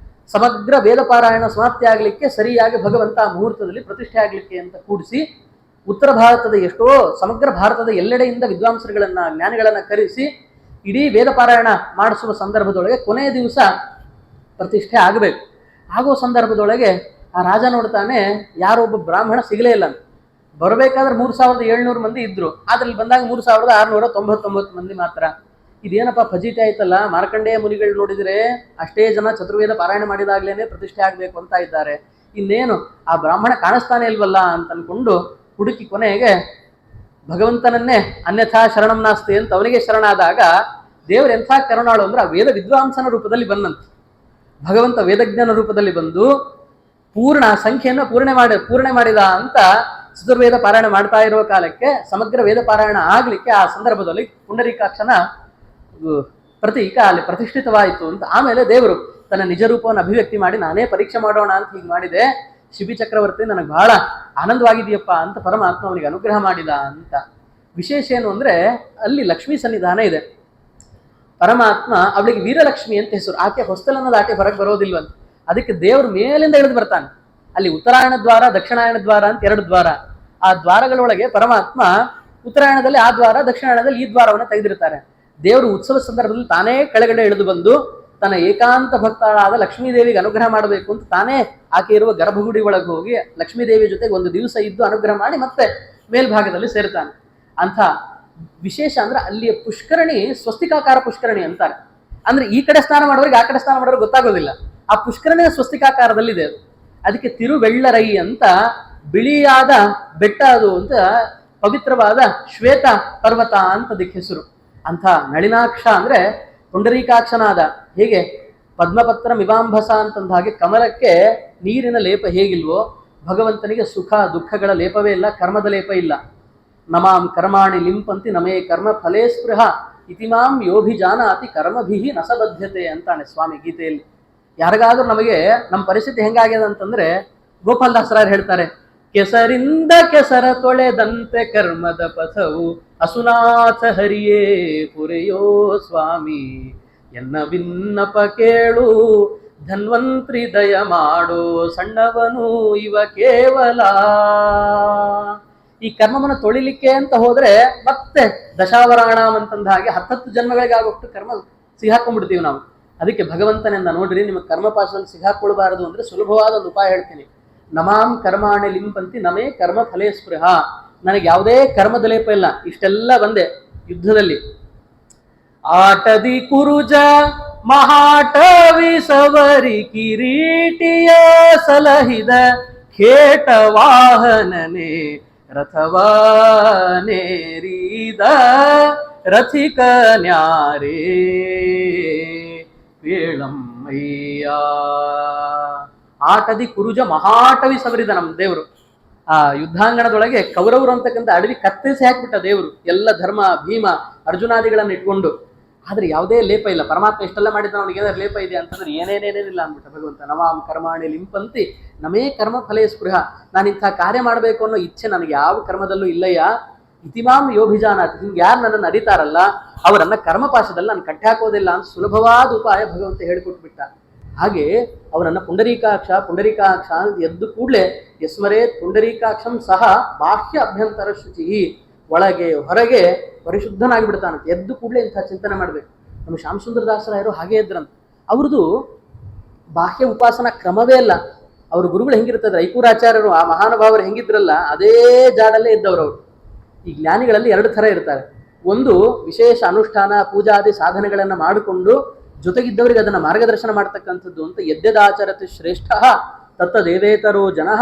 ಸಮಗ್ರ ವೇದ ಪಾರಾಯಣ ಸಮಾಪ್ತಿ ಆಗಲಿಕ್ಕೆ ಸರಿಯಾಗಿ ಭಗವಂತ ಮುಹೂರ್ತದಲ್ಲಿ ಪ್ರತಿಷ್ಠೆ ಆಗಲಿಕ್ಕೆ ಅಂತ ಕೂಡಿಸಿ ಉತ್ತರ ಭಾರತದ ಎಷ್ಟೋ ಸಮಗ್ರ ಭಾರತದ ಎಲ್ಲೆಡೆಯಿಂದ ವಿದ್ವಾಂಸರುಗಳನ್ನ ಜ್ಞಾನಿಗಳನ್ನ ಕರೆಸಿ ಇಡೀ ವೇದ ಪಾರಾಯಣ ಮಾಡಿಸುವ ಸಂದರ್ಭದೊಳಗೆ ಕೊನೆಯ ದಿವಸ ಪ್ರತಿಷ್ಠೆ ಆಗಬೇಕು. ಆಗೋ ಸಂದರ್ಭದೊಳಗೆ ಆ ರಾಜ ನೋಡ್ತಾನೆ, ಯಾರೊಬ್ಬ ಬ್ರಾಹ್ಮಣ ಸಿಗಲೇ ಇಲ್ಲ. ಬರಬೇಕಾದ್ರೆ 3700 ಮಂದಿ ಇದ್ರು, ಆದ್ರಲ್ಲಿ ಬಂದಾಗ 3699 ಮಂದಿ ಮಾತ್ರ. ಇದೇನಪ್ಪ ಫಜೀತಿ ಆಯ್ತಲ್ಲ, ಮಾರ್ಕಂಡೇಯ ಮುನಿಗಳು ನೋಡಿದ್ರೆ ಅಷ್ಟೇ ಜನ ಚತುರ್ವೇದ ಪಾರಾಯಣ ಮಾಡಿದಾಗ್ಲೇನೆ ಪ್ರತಿಷ್ಠೆ ಆಗ್ಬೇಕು ಅಂತ ಇದ್ದಾರೆ, ಇನ್ನೇನು ಆ ಬ್ರಾಹ್ಮಣ ಕಾಣಿಸ್ತಾನೆ ಇಲ್ವಲ್ಲ ಅಂತ ಅನ್ಕೊಂಡು ಹುಡುಕಿ ಕೊನೆಗೆ ಭಗವಂತನನ್ನೇ ಅನ್ಯಥಾ ಶರಣಂ ನಾಸ್ತಿ ಅಂತ ಅವನಿಗೆ ಶರಣಾದಾಗ ದೇವರು ಎಂಥ ಕರುಣಾಳು ಅಂದ್ರೆ ಆ ವೇದ ವಿದ್ವಾಂಸನ ರೂಪದಲ್ಲಿ ಬಂದಂತ. ಭಗವಂತ ವೇದಜ್ಞಾನ ರೂಪದಲ್ಲಿ ಬಂದು ಪೂರ್ಣ ಸಂಖ್ಯೆಯನ್ನು ಪೂರ್ಣೆ ಮಾಡಿದ ಅಂತ ಚತುರ್ವೇದ ಪಾರಾಯಣ ಮಾಡ್ತಾ ಇರುವ ಕಾಲಕ್ಕೆ ಸಮಗ್ರ ವೇದ ಪಾರಾಯಣ ಆಗ್ಲಿಕ್ಕೆ ಆ ಸಂದರ್ಭದಲ್ಲಿ ಪುಂಡರೀಕಾಕ್ಷನ ಪ್ರತೀಕ ಅಲ್ಲಿ ಪ್ರತಿಷ್ಠಿತವಾಯಿತು ಅಂತ. ಆಮೇಲೆ ದೇವರು ತನ್ನ ನಿಜ ರೂಪವನ್ನು ಅಭಿವ್ಯಕ್ತಿ ಮಾಡಿ, ನಾನೇ ಪರೀಕ್ಷೆ ಮಾಡೋಣ ಅಂತ ಹೀಗೆ ಮಾಡಿದೆ, ಶಿಬಿ ಚಕ್ರವರ್ತಿ ನನಗೆ ಬಹಳ ಆನಂದವಾಗಿದೆಯಪ್ಪ ಅಂತ ಪರಮಾತ್ಮ ಅವನಿಗೆ ಅನುಗ್ರಹ ಮಾಡಿದ ಅಂತ. ವಿಶೇಷ ಏನು ಅಂದ್ರೆ ಅಲ್ಲಿ ಲಕ್ಷ್ಮೀ ಸನ್ನಿಧಾನ ಇದೆ. ಪರಮಾತ್ಮ ಅವಳಿಗೆ ವೀರಲಕ್ಷ್ಮಿ ಅಂತ ಹೆಸರು. ಆಕೆ ಹೊಸ್ತಲನ್ನ ದಾಟಿ ಹೊರಗೆ ಬರೋದಿಲ್ವಂತ. ಅದಕ್ಕೆ ದೇವರು ಮೇಲಿಂದ ಇಳಿದು ಬರ್ತಾನೆ. ಅಲ್ಲಿ ಉತ್ತರಾಯಣ ದ್ವಾರ, ದಕ್ಷಿಣಾಯಣ ದ್ವಾರ ಅಂತ ಎರಡು ದ್ವಾರ. ಆ ದ್ವಾರಗಳೊಳಗೆ ಪರಮಾತ್ಮ ಉತ್ತರಾಯಣದಲ್ಲಿ ಆ ದ್ವಾರ, ದಕ್ಷಿಣಾಯಣದಲ್ಲಿ ಈ ದ್ವಾರವನ್ನು ತೆಗೆದಿರ್ತಾರೆ. ದೇವರು ಉತ್ಸವ ಸಂದರ್ಭದಲ್ಲಿ ತಾನೇ ಕೆಳಗಡೆ ಇಳಿದು ಬಂದು ತನ್ನ ಏಕಾಂತ ಭಕ್ತಳಾದ ಲಕ್ಷ್ಮೀದೇವಿಗೆ ಅನುಗ್ರಹ ಮಾಡಬೇಕು ಅಂತ ತಾನೇ ಆಕೆ ಇರುವ ಗರ್ಭಗುಡಿ ಒಳಗೆ ಹೋಗಿ ಲಕ್ಷ್ಮೀದೇವಿ ಜೊತೆಗೆ ಒಂದು ದಿವಸ ಇದ್ದು ಅನುಗ್ರಹ ಮಾಡಿ ಮತ್ತೆ ಮೇಲ್ಭಾಗದಲ್ಲಿ ಸೇರ್ತಾನೆ. ಅಂಥ ವಿಶೇಷ ಅಂದ್ರೆ ಅಲ್ಲಿಯ ಪುಷ್ಕರಣಿ ಸ್ವಸ್ತಿಕಾಕಾರ ಪುಷ್ಕರಣಿ ಅಂತಾರೆ. ಅಂದ್ರೆ ಈ ಕಡೆ ಸ್ನಾನ ಮಾಡೋರಿಗೆ ಆ ಕಡೆ ಸ್ನಾನ ಮಾಡೋರಿಗೆ ಗೊತ್ತಾಗೋದಿಲ್ಲ. ಆ ಪುಷ್ಕರಣಿಯ ಸ್ವಸ್ತಿಕಾಕಾರದಲ್ಲಿದೆ ಅದು. ಅದಕ್ಕೆ ತಿರುವೆಳ್ಳರೈ ಅಂತ ಬಿಳಿಯಾದ ಬೆಟ್ಟ ಅದು ಅಂತ ಪವಿತ್ರವಾದ ಶ್ವೇತ ಪರ್ವತ ಅಂತ ಅದಕ್ಕೆ ಹೆಸರು. ಅಂಥ ನಳಿನಾಕ್ಷ ಅಂದ್ರೆ ಪುಂಡರೀಕಾಕ್ಷನಾದ, ಹೇಗೆ ಪದ್ಮಪತ್ರ ಮಿವಾಂಭಸ ಅಂತಂದ ಹಾಗೆ ಕಮಲಕ್ಕೆ ನೀರಿನ ಲೇಪ ಹೇಗಿಲ್ವೋ ಭಗವಂತನಿಗೆ ಸುಖ ದುಃಖಗಳ ಲೇಪವೇ ಇಲ್ಲ, ಕರ್ಮದ ಲೇಪ ಇಲ್ಲ. ನಮಾಂ ಕರ್ಮಾಣಿ ಲಿಂಪಂತಿ ನಮೇ ಕರ್ಮ ಫಲೇ ಸ್ಪೃಹ ಇತಿಮಾಂ ಯೋಭಿಜಾನಾತಿ ಕರ್ಮಭಿಹಿ ನಸಬದ್ಧತೆ ಅಂತಾನೆ ಸ್ವಾಮಿ ಗೀತೆಯಲ್ಲಿ. ಯಾರಿಗಾದ್ರೂ ನಮಗೆ ನಮ್ಮ ಪರಿಸ್ಥಿತಿ ಹೆಂಗಾಗ್ಯದ ಅಂತಂದ್ರೆ ಗೋಪಾಲದಾಸರಾಯರು ಹೇಳ್ತಾರೆ, ಕೆಸರಿಂದ ಕೆಸರ ತೊಳೆದಂತೆ ಕರ್ಮದ ಪಥವು ಅಸುನಾಥ ಹರಿಯೇ ಪುರೆಯೋ ಸ್ವಾಮಿ ಎನ್ನ ವಿನ್ನಪ ಕೇಳು ಧನ್ವಂತ್ರಿ ದಯ ಮಾಡೋ ಸಣ್ಣವನು ಇವ ಕೇವಲ. ಈ ಕರ್ಮವನ್ನು ತೊಳಿಲಿಕ್ಕೆ ಅಂತ ಹೋದ್ರೆ ಮತ್ತೆ ದಶಾವರಾಣಂ ಅಂತಂದ ಹಾಗೆ 10 ಜನ್ಮಗಳಿಗೆ ಆಗೋಷ್ಟು ಕರ್ಮ ಸಿಗಾಕೊಂಡ್ಬಿಡ್ತೀವಿ ನಾವು. ಅದಕ್ಕೆ ಭಗವಂತನಿಂದ ನೋಡ್ರಿ, ನಿಮಗೆ ಕರ್ಮಪಾಶದಲ್ಲಿ ಸಿಗಾಕೊಳ್ಬಾರದು ಅಂದ್ರೆ ಸುಲಭವಾದ ಒಂದು ಉಪಾಯ ಹೇಳ್ತೀನಿ. ನಮಾಂ ಕರ್ಮಾಣಿ ಲಿಂಪಂತಿ ನಮೇ ಕರ್ಮ ಫಲೇ ಸ್ಪೃಹ. ನನಗೆ ಯಾವುದೇ ಕರ್ಮದ ಲೇಪ ಇಲ್ಲ. ಇಷ್ಟೆಲ್ಲ ಬಂದೆ ಯುದ್ಧದಲ್ಲಿ. ಆಟದಿ ಕುರುಜ ಮಹಾಟವಿ ಸವರಿ ಕಿರೀಟಿಯ ಸಲಹಿದ ಖೇಟ ವಾಹನನೇ ರಥವನೇರಿದ ರಥಿಕ ನ್ಯಾರೇ ಪೇಳಮ್ಮಯ್ಯ. ಆಟದಿ ಕುರುಜ ಮಹಾಟವಿ ಸವರಿದ ನಮ್ಮ ದೇವರು. ಆ ಯುದ್ಧಾಂಗಣದೊಳಗೆ ಕೌರವರು ಅಂತಕ್ಕಂಥ ಅಡವಿ ಕತ್ತರಿಸಿ ಹಾಕ್ಬಿಟ್ಟ ದೇವರು, ಎಲ್ಲ ಧರ್ಮ ಭೀಮ ಅರ್ಜುನಾದಿಗಳನ್ನು ಇಟ್ಕೊಂಡು. ಆದ್ರೆ ಯಾವುದೇ ಲೇಪ ಇಲ್ಲ. ಪರಮಾತ್ಮ ಇಷ್ಟೆಲ್ಲ ಮಾಡಿದ ಅವನಿಗೆ ಏನಾದ್ರು ಲೇಪ ಇದೆ ಅಂತಂದ್ರೆ ಏನೇನೇನೇನಿಲ್ಲ ಅಂದ್ಬಿಟ್ಟ ಭಗವಂತ. ನಮಾಂ ಕರ್ಮಾಣಿ ಲಿಂಪಂತಿ ನಮೇ ಕರ್ಮ ಫಲೇ ಸ್ಪೃಹ. ನಾನು ಇಂಥ ಕಾರ್ಯ ಮಾಡಬೇಕು ಅನ್ನೋ ಇಚ್ಛೆ ನನಗೆ ಯಾವ ಕರ್ಮದಲ್ಲೂ ಇಲ್ಲಯ್ಯ. ಇತಿಮಾಂ ಯೋಭಿಜಾನಾತಿ, ಹಿಂಗೆ ಯಾರು ನನ್ನನ್ನು ಅರಿತಾರಲ್ಲ ಅವರನ್ನ ಕರ್ಮಪಾಶದಲ್ಲಿ ನಾನು ಕಟ್ಟಿ ಹಾಕೋದಿಲ್ಲ ಅಂತ ಸುಲಭವಾದ ಉಪಾಯ ಭಗವಂತ ಹೇಳಿಕೊಟ್ಬಿಟ್ಟ. ಹಾಗೆ ಅವರನ್ನ ಪುಂಡರೀಕಾಕ್ಷ ಪುಂಡರೀಕಾಕ್ಷ ಎದ್ದು ಕೂಡಲೇ ಯಸ್ಮರೇ ಪುಂಡರೀಕಾಕ್ಷಂ ಸಹ ಬಾಹ್ಯ ಅಭ್ಯಂತರ ಶುಚಿ, ಒಳಗೆ ಹೊರಗೆ ಪರಿಶುದ್ಧನಾಗಿ ಬಿಡ್ತಾನಂತೆ. ಎದ್ದು ಕೂಡಲೇ ಇಂಥ ಚಿಂತನೆ ಮಾಡ್ಬೇಕು. ನಮ್ಮ ಶ್ಯಾಮಸುಂದರ ದಾಸರಾಯರು ಹಾಗೆ ಇದ್ರಂತ. ಅವ್ರದ್ದು ಬಾಹ್ಯ ಉಪಾಸನಾ ಕ್ರಮವೇ ಅಲ್ಲ. ಅವ್ರ ಗುರುಗಳು ಹೆಂಗಿರ್ತದ್ರೆ, ಐಕೂರಾಚಾರ್ಯರು ಆ ಮಹಾನುಭಾವರು ಹೆಂಗಿದ್ರಲ್ಲ ಅದೇ ಜಾಡಲ್ಲೇ ಇದ್ದವ್ರವ್ರು. ಈ ಜ್ಞಾನಿಗಳಲ್ಲಿ 2 ಥರ ಇರ್ತಾರೆ. ಒಂದು ವಿಶೇಷ ಅನುಷ್ಠಾನ ಪೂಜಾದಿ ಸಾಧನೆಗಳನ್ನು ಮಾಡಿಕೊಂಡು ಜೊತೆಗಿದ್ದವರಿಗೆ ಅದನ್ನ ಮಾರ್ಗದರ್ಶನ ಮಾಡ್ತಕ್ಕಂಥದ್ದು ಅಂತ. ಯದ್ಯದಾಚರತಿ ಶ್ರೇಷ್ಠ ತತ್ತ ದೇವೇತರೋ ಜನಃ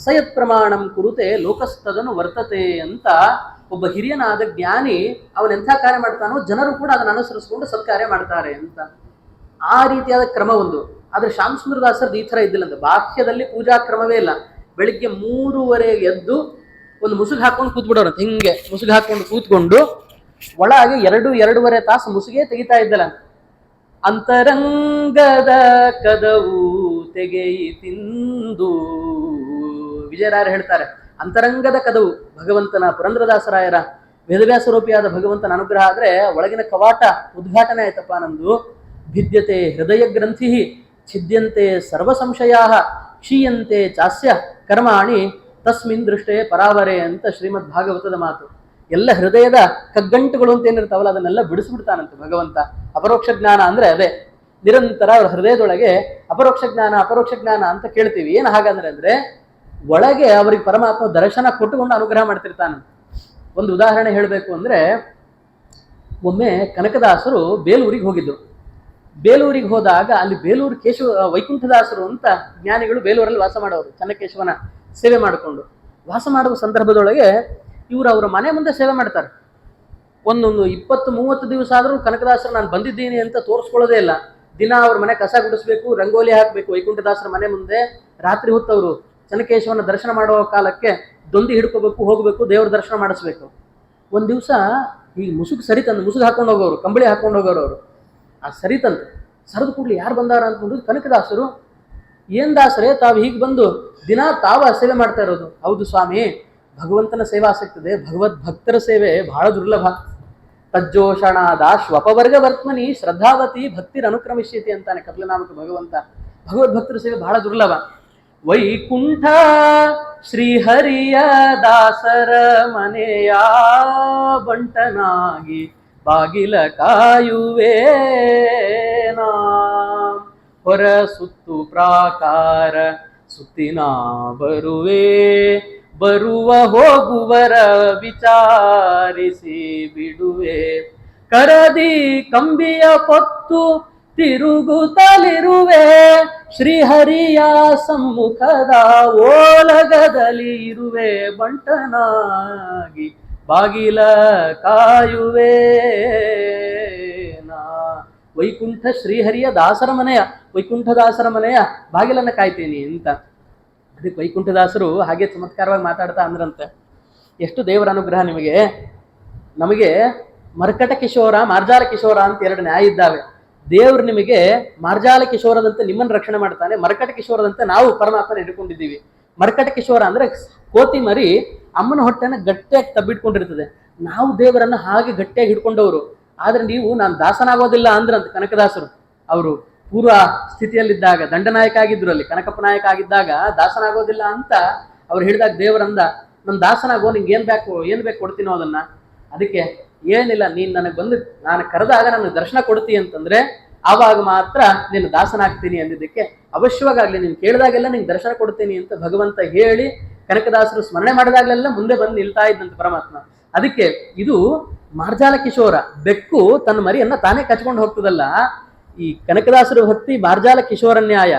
ಸಯತ್ ಪ್ರಮಾಣಂ ಕುರುತೆ ಲೋಕಸ್ತದನು ವರ್ತತೆ ಅಂತ ಒಬ್ಬ ಹಿರಿಯನಾದ ಜ್ಞಾನಿ ಅವನೆಂಥ ಕಾರ್ಯ ಮಾಡ್ತಾನೋ ಜನರು ಕೂಡ ಅದನ್ನು ಅನುಸರಿಸಿಕೊಂಡು ಸತ್ಕಾರ್ಯ ಮಾಡ್ತಾರೆ ಅಂತ. ಆ ರೀತಿಯಾದ ಕ್ರಮ ಒಂದು. ಆದ್ರೆ ಶ್ಯಾಮಸುಂದರದಾಸರದ್ದು ಈ ಥರ ಇದ್ದಿಲ್ಲ ಅಂತ. ಬಾಹ್ಯದಲ್ಲಿ ಪೂಜಾ ಕ್ರಮವೇ ಇಲ್ಲ. ಬೆಳಿಗ್ಗೆ 3:30 ಎದ್ದು ಒಂದು ಮುಸುಗು ಹಾಕೊಂಡು ಕೂತ್ಬಿಡೋರಂತ. ಹಿಂಗೆ ಮುಸುಗು ಹಾಕೊಂಡು ಕೂತ್ಕೊಂಡು ಒಳಗೆ 2-2.5 ತಾಸು ಮುಸುಗೇ ತೆಗಿತಾ ಇದ್ದಲ್ಲ. ಅಂತರಂಗದ ಕದವು ತೆಗೆಯಿತಿಂದು ವಿಜಯರಾಯರು ಹೇಳ್ತಾರೆ. ಅಂತರಂಗದ ಕದವು ಭಗವಂತನ ಪುರಂದರದಾಸರಾಯರ ವೇದವ್ಯಾಸರೂಪಿಯಾದ ಭಗವಂತನ ಅನುಗ್ರಹ ಆದ್ರೆ ಒಳಗಿನ ಕವಾಟ ಉದ್ಘಾಟನೆ ಆಯ್ತಪ್ಪ ನಮ್ದು. ಭಿದ್ಯತೆ ಹೃದಯ ಗ್ರಂಥಿ ಛಿದ್ಯಂತೆ ಸರ್ವ ಸಂಶಯಾ ಕ್ಷೀಯಂತೆ ಚಾಸ್ಯ ಕರ್ಮಾಣಿ ತಸ್ಮಿನ್ ದೃಷ್ಟೇ ಪರಾವರೆ ಅಂತ ಶ್ರೀಮದ್ ಭಾಗವತದ ಮಾತು. ಎಲ್ಲ ಹೃದಯದ ಕಗ್ಗಂಟುಗಳು ಅಂತ ಏನಿರ್ತಾವಲ್ಲ ಅದನ್ನೆಲ್ಲ ಬಿಡಿಸ್ಬಿಡ್ತಾನಂತೆ ಭಗವಂತ. ಅಪರೋಕ್ಷ ಜ್ಞಾನ ಅಂದ್ರೆ ಅದೇ. ನಿರಂತರ ಅವ್ರ ಹೃದಯದೊಳಗೆ ಅಪರೋಕ್ಷ ಜ್ಞಾನ ಅಂತ ಕೇಳ್ತೀವಿ. ಏನು ಹಾಗಂದ್ರೆ ಅಂದ್ರೆ ಒಳಗೆ ಅವರಿಗೆ ಪರಮಾತ್ಮ ದರ್ಶನ ಕೊಟ್ಟುಕೊಂಡು ಅನುಗ್ರಹ ಮಾಡ್ತಿರ್ತಾನಂತೆ. ಒಂದು ಉದಾಹರಣೆ ಹೇಳಬೇಕು ಅಂದ್ರೆ, ಒಮ್ಮೆ ಕನಕದಾಸರು ಬೇಲೂರಿಗೆ ಹೋಗಿದ್ರು. ಬೇಲೂರಿಗೆ ಹೋದಾಗ ಅಲ್ಲಿ ಬೇಲೂರು ವೈಕುಂಠದಾಸರು ಅಂತ ಜ್ಞಾನಿಗಳು ಬೇಲೂರಲ್ಲಿ ವಾಸ ಮಾಡೋರು. ಚನ್ನಕೇಶವನ ಸೇವೆ ಮಾಡಿಕೊಂಡು ವಾಸ ಮಾಡುವ ಸಂದರ್ಭದೊಳಗೆ ಇವರು ಅವರ ಮನೆ ಮುಂದೆ ಸೇವೆ ಮಾಡ್ತಾರೆ. ಒಂದೊಂದು 20-30 ದಿವಸ ಆದರೂ ಕನಕದಾಸರು ನಾನು ಬಂದಿದ್ದೀನಿ ಅಂತ ತೋರಿಸ್ಕೊಳ್ಳೋದೇ ಇಲ್ಲ. ದಿನ ಅವ್ರ ಮನೆ ಕಸ ಗುಡಿಸ್ಬೇಕು, ರಂಗೋಲಿ ಹಾಕಬೇಕು. ವೈಕುಂಠದಾಸರ ಮನೆ ಮುಂದೆ ರಾತ್ರಿ ಹೊತ್ತವರು ಚನ್ನಕೇಶವನ ದರ್ಶನ ಮಾಡುವ ಕಾಲಕ್ಕೆ ದೊಂದಿ ಹಿಡ್ಕೋಬೇಕು, ಹೋಗಬೇಕು, ದೇವ್ರ ದರ್ಶನ ಮಾಡಿಸ್ಬೇಕು. ಒಂದು ದಿವಸ ಈ ಮುಸುಗು ಸರಿತಂದು, ಮುಸುಗು ಹಾಕೊಂಡು ಹೋಗೋರು, ಕಂಬಳಿ ಹಾಕೊಂಡು ಹೋಗೋರು ಅವರು. ಆ ಸರಿತಂದು ಸರಿದು ಕೂಡಲಿ ಯಾರು ಬಂದಾರ ಅಂತ ನೋಡಿದ್ರು ಕನಕದಾಸರು. ಏನ್ ದಾಸರೇ ತಾವು ಹೀಗೆ ಬಂದು ದಿನ ತಾವು ಸೇವೆ ಮಾಡ್ತಾ ಇರೋದು? ಹೌದು ಸ್ವಾಮಿ, ಭಗವಂತನ ಸೇವಾ ಸಿಗ್ತದೆ, ಭಗವದ್ ಭಕ್ತರ ಸೇವೆ ಬಹಳ ದುರ್ಲಭ. ತಜ್ಜೋಷಣಾದ ಶ್ವಪವರ್ಗ ವರ್ತಮನಿ ಶ್ರದ್ಧಾವತಿ ಭಕ್ತಿರ ಅನುಕ್ರಮಿಷ್ಯತಿ ಅಂತಾನೆ ಕಪಿಲನಾಮಕ ಭಗವಂತ. ಭಗವದ್ಭಕ್ತರ ಸೇವೆ ಬಹಳ ದುರ್ಲಭ. ವೈಕುಂಠ ಶ್ರೀಹರಿಯ ದಾಸರ ಮನೆಯ ಬಂಟನಾಗಿ ಬಾಗಿಲ ಕಾಯುವೇನಾ, ಹೊರ ಸುತ್ತು ಪ್ರಾಕಾರ ಸುತ್ತಿನ ಬರುವೆ, ಬರುವ ಹೋಗುವರ ವಿಚಾರಿಸಿ ಬಿಡುವೆ, ಕರದಿ ಕಂಬಿಯ ಪೊತ್ತು ತಿರುಗುತ್ತಲಿರುವೆ, ಶ್ರೀಹರಿಯ ಸಮ್ಮುಖದ ಓಲಗದಲ್ಲಿ ಇರುವೆ, ಬಂಟನಾಗಿ ಬಾಗಿಲ ಕಾಯುವೇನಾ. ವೈಕುಂಠ ಶ್ರೀಹರಿಯ ದಾಸರ ಮನೆಯ, ವೈಕುಂಠದಾಸರ ಮನೆಯ ಬಾಗಿಲನ್ನ ಕಾಯ್ತೀನಿ ಅಂತ. ಅದಕ್ಕೆ ವೈಕುಂಠದಾಸರು ಹಾಗೆ ಚಮತ್ಕಾರವಾಗಿ ಮಾತಾಡ್ತಾ ಅಂದ್ರಂತೆ, ಎಷ್ಟು ದೇವರ ಅನುಗ್ರಹ ನಿಮಗೆ. ನಮಗೆ ಮರ್ಕಟ ಕಿಶೋರ ಮಾರ್ಜಾಲ ಕಿಶೋರ ಅಂತ ಎರಡು ನ್ಯಾಯ ಇದ್ದಾವೆ. ದೇವ್ರು ನಿಮಗೆ ಮಾರ್ಜಾಲ ಕಿಶೋರದಂತೆ ನಿಮ್ಮನ್ನು ರಕ್ಷಣೆ ಮಾಡ್ತಾನೆ, ಮರ್ಕಟ ಕಿಶೋರದಂತೆ ನಾವು ಪರಮಾತ್ಮನ ಹಿಡ್ಕೊಂಡಿದ್ದೀವಿ. ಮರ್ಕಟ ಕಿಶೋರ ಅಂದ್ರೆ ಕೋತಿ ಮರಿ ಅಮ್ಮನ ಹೊಟ್ಟೆನ ಗಟ್ಟಿಯಾಗಿ ತಬ್ಬಿಟ್ಕೊಂಡಿರ್ತದೆ, ನಾವು ದೇವರನ್ನ ಹಾಗೆ ಗಟ್ಟಿಯಾಗಿ ಹಿಡ್ಕೊಂಡವರು. ಆದ್ರೆ ನೀವು ನಾನು ದಾಸನಾಗೋದಿಲ್ಲ ಅಂದ್ರಂತ ಕನಕದಾಸರು. ಅವರು ಪೂರ್ವ ಸ್ಥಿತಿಯಲ್ಲಿದ್ದಾಗ ದಂಡನಾಯಕ ಆಗಿದ್ರು, ಅಲ್ಲಿ ಕನಕಪ್ಪ ನಾಯಕ ಆಗಿದ್ದಾಗ ದಾಸನಾಗೋದಿಲ್ಲ ಅಂತ ಅವ್ರು ಹೇಳಿದಾಗ ದೇವರಂದ, ನನ್ನ ದಾಸನಾಗೋ, ನಿಂಗೆ ಏನ್ ಬೇಕು ಕೊಡ್ತೀನೋ ಅದನ್ನ. ಅದಕ್ಕೆ ಏನಿಲ್ಲ, ನೀನ್ ನನಗೆ ಬಂದು ನಾನು ಕರೆದಾಗ ನನಗೆ ದರ್ಶನ ಕೊಡ್ತಿ ಅಂತಂದ್ರೆ ಆವಾಗ ಮಾತ್ರ ನೀನು ದಾಸನಾಗ್ತೀನಿ ಅಂದಿದ್ದಕ್ಕೆ, ಅವಶ್ಯವಾಗಲಿ ನೀನು ಕೇಳಿದಾಗೆಲ್ಲ ನಿಂಗೆ ದರ್ಶನ ಕೊಡ್ತೀನಿ ಅಂತ ಭಗವಂತ ಹೇಳಿ ಕನಕದಾಸರು ಸ್ಮರಣೆ ಮಾಡಿದಾಗಲೆಲ್ಲ ಮುಂದೆ ಬಂದು ನಿಲ್ತಾ ಇದ್ದಂತ ಪರಮಾತ್ಮ. ಅದಕ್ಕೆ ಇದು ಮಾರ್ಜಾಲ ಕಿಶೋರ, ಬೆಕ್ಕು ತನ್ನ ಮರಿಯನ್ನ ತಾನೇ ಕಚ್ಕೊಂಡು ಹೋಗ್ತದಲ್ಲ. ಈ ಕನಕದಾಸರ ಭಕ್ತಿ ಮಾರ್ಜಾಲ ಕಿಶೋರ ನ್ಯಾಯ,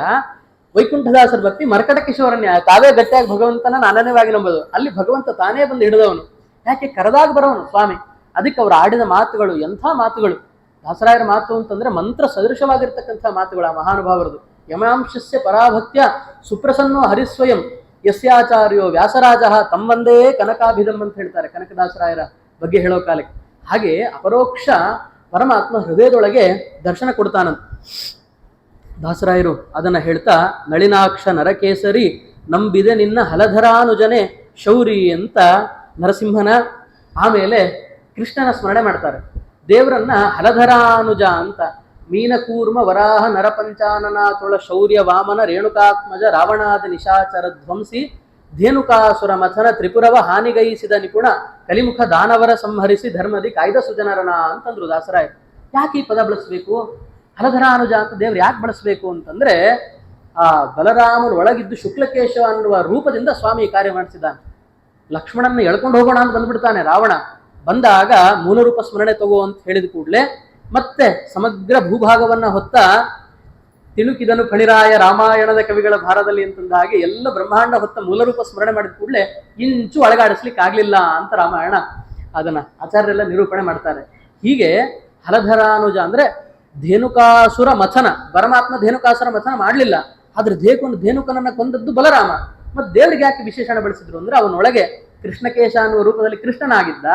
ವೈಕುಂಠದಾಸರ ಭಕ್ತಿ ಮರ್ಕಟ ಕಿಶೋರ ನ್ಯಾಯ. ತಾವೇ ಗಟ್ಟಿಯಾಗಿ ಭಗವಂತನ ಅನನ್ಯವಾಗಿ ನಂಬೋದು, ಅಲ್ಲಿ ಭಗವಂತ ತಾನೇ ಬಂದು ಹಿಡಿದವನು. ಯಾಕೆ ಕರೆದಾಗ ಬರೋವನು ಸ್ವಾಮಿ. ಅದಕ್ಕೆ ಅವರು ಆಡಿದ ಮಾತುಗಳು ಎಂಥ ಮಾತುಗಳು. ದಾಸರಾಯರ ಮಾತು ಅಂತಂದ್ರೆ ಮಂತ್ರ ಸದೃಶವಾಗಿರ್ತಕ್ಕಂಥ ಮಾತುಗಳು ಆ ಮಹಾನುಭಾವರದು. ಯಮಾಂಶಸ್ಯ ಪರಾಭಕ್ತ್ಯ ಸುಪ್ರಸನ್ನೋ ಹರಿಸ್ವಯಂ ಯಸ್ಯಾಚಾರ್ಯೋ ವ್ಯಾಸರಾಜ ತಮ್ಮಂದೇ ಕನಕಾಭಿಧಮ್ ಅಂತ ಹೇಳ್ತಾರೆ ಕನಕದಾಸರಾಯರ ಬಗ್ಗೆ ಹೇಳೋ ಕಾಲಕ್ಕೆ. ಹಾಗೆ ಅಪರೋಕ್ಷ ಪರಮಾತ್ಮ ಹೃದಯದೊಳಗೆ ದರ್ಶನ ಕೊಡ್ತಾನಂತ ದಾಸರಾಯರು. ಅದನ್ನ ಹೇಳ್ತಾ, ನಳಿನಾಕ್ಷ ನರಕೇಸರಿ ನಂಬಿದೆ ನಿನ್ನ ಹಲಧರಾನುಜನೆ ಶೌರಿ ಅಂತ ನರಸಿಂಹನ, ಆಮೇಲೆ ಕೃಷ್ಣನ ಸ್ಮರಣೆ ಮಾಡ್ತಾರೆ. ದೇವರನ್ನ ಹಲಧರಾನುಜ ಅಂತ, ಮೀನಕೂರ್ಮ ವರಾಹ ನರಪಂಚಾನನ ತುಳ ಶೌರ್ಯ ವಾಮನ ರೇಣುಕಾತ್ಮಜ ರಾವಣಾದ ನಿಶಾಚರ ಧ್ವಂಸಿ ಧೇನುಕಾಸುರ ಮಥನ ತ್ರಿಪುರವ ಹಾನಿಗೈಸಿದ ನಿಪುಣ ಕಲಿಮುಖ ದಾನವರ ಸಂಹರಿಸಿ ಧರ್ಮದಿ ಕಾಯ್ದ ಸುಜನರನ ಅಂತಂದ್ರು ದಾಸರಾಯರು. ಯಾಕೆ ಈ ಪದ ಬಳಸಬೇಕು? ಹಲಧರಾನುಜ ಅಂತ ದೇವ್ರು ಯಾಕೆ ಬಳಸಬೇಕು ಅಂತಂದ್ರೆ, ಆ ಬಲರಾಮನ ಒಳಗಿದ್ದು ಶುಕ್ಲಕೇಶವ ಅನ್ನುವ ರೂಪದಿಂದ ಸ್ವಾಮಿ ಕಾರ್ಯ ಮಾಡಿಸಿದ್ದಾನೆ. ಲಕ್ಷ್ಮಣನ ಎಳ್ಕೊಂಡು ಹೋಗೋಣ ಅಂತ ಬಂದ್ಬಿಡ್ತಾನೆ ರಾವಣ. ಬಂದಾಗ ಮೂಲ ರೂಪ ಸ್ಮರಣೆ ತಗೋ ಅಂತ ಹೇಳಿದ ಕೂಡಲೇ ಮತ್ತೆ ಸಮಗ್ರ ಭೂಭಾಗವನ್ನ ಹೊತ್ತ ತಿಳುಕಿದನು ಫಣಿರಾಯ ರಾಮಾಯಣದ ಕವಿಗಳ ಭಾರದಲ್ಲಿ ಅಂತಂದ ಹಾಗೆ ಎಲ್ಲ ಬ್ರಹ್ಮಾಂಡ ಹೊತ್ತ ಮೂಲರೂಪ ಸ್ಮರಣೆ ಮಾಡಿದ ಕೂಡಲೇ ಇಂಚು ಅಳಗಾಡಿಸ್ಲಿಕ್ಕೆ ಆಗ್ಲಿಲ್ಲ ಅಂತ ರಾಮಾಯಣ ಅದನ್ನ ಆಚಾರ್ಯರೆಲ್ಲ ನಿರೂಪಣೆ ಮಾಡ್ತಾರೆ. ಹೀಗೆ ಹಲಧರಾನುಜ ಅಂದ್ರೆ ಧೇನುಕಾಸುರ ಮಥನ, ಪರಮಾತ್ಮ ಧೇನುಕಾಸುರ ಮಥನ ಮಾಡಲಿಲ್ಲ, ಆದ್ರೆ ಧೇನುಕನನ್ನ ಕೊಂದದ್ದು ಬಲರಾಮ. ಮತ್ತೆ ದೇವರಿಗೆ ಯಾಕೆ ವಿಶೇಷಣ ಬಳಸಿದ್ರು ಅಂದ್ರೆ, ಅವನೊಳಗೆ ಕೃಷ್ಣಕೇಶ ಅನ್ನುವ ರೂಪದಲ್ಲಿ ಕೃಷ್ಣನಾಗಿದ್ದ,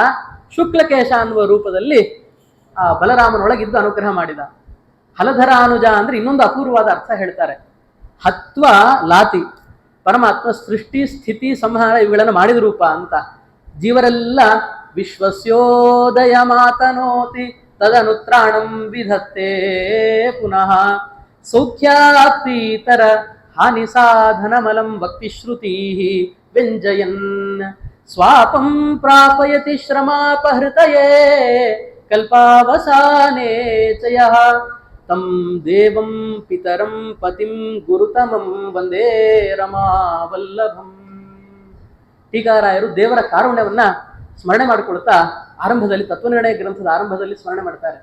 ಶುಕ್ಲಕೇಶ ಅನ್ನುವ ರೂಪದಲ್ಲಿ ಆ ಬಲರಾಮನೊಳಗಿದ್ದು ಅನುಗ್ರಹ ಮಾಡಿದ. ಹಲಧರಾನುಜ ಅಂದ್ರೆ ಇನ್ನೊಂದು ಅಪೂರ್ವವಾದ ಅರ್ಥ ಹೇಳ್ತಾರೆ. ಹತ್ವ ಲಾತಿ, ಪರಮಾತ್ಮ ಸೃಷ್ಟಿ ಸ್ಥಿತಿ ಸಂಹಾರ ಇವುಗಳನ್ನು ಮಾಡಿದ ರೂಪ ಅಂತ. ಜೀವರೆಲ್ಲ ವಿಶ್ವಸ್ಯೋದಯ ಮಾತನೋತಿ ತದನುತ್ರಾಣಂ ವಿಧತ್ತೆ ಪುನಃ ಸೌಖ್ಯಾತೀತರ ಹಾನಿ ಸಾಧನಮಲಂ ಭಕ್ತಿಶ್ರುತಿ ವ್ಯಂಜಯನ್ ಸ್ವಾಪಂ ಪ್ರಾಪಯತಿ ಶ್ರಮಾಪಹೃತಯೇ ಕಲ್ಪಾವಸಾನೇ ಚಯ ತಂ ದೇವಂ ಪಿತರಂ ಪತಿಂ ಗುರುತಮಂ ವಂದೇ ರಮಾವಲ್ಲಭಂ. ಟೀಕಾರಾಯರು ದೇವರ ಕಾರುಣ್ಯವನ್ನ ಸ್ಮರಣೆ ಮಾಡಿಕೊಳ್ತಾ ಆರಂಭದಲ್ಲಿ ತತ್ವನಿರ್ಣಯ ಗ್ರಂಥದ ಆರಂಭದಲ್ಲಿ ಸ್ಮರಣೆ ಮಾಡ್ತಾರೆ.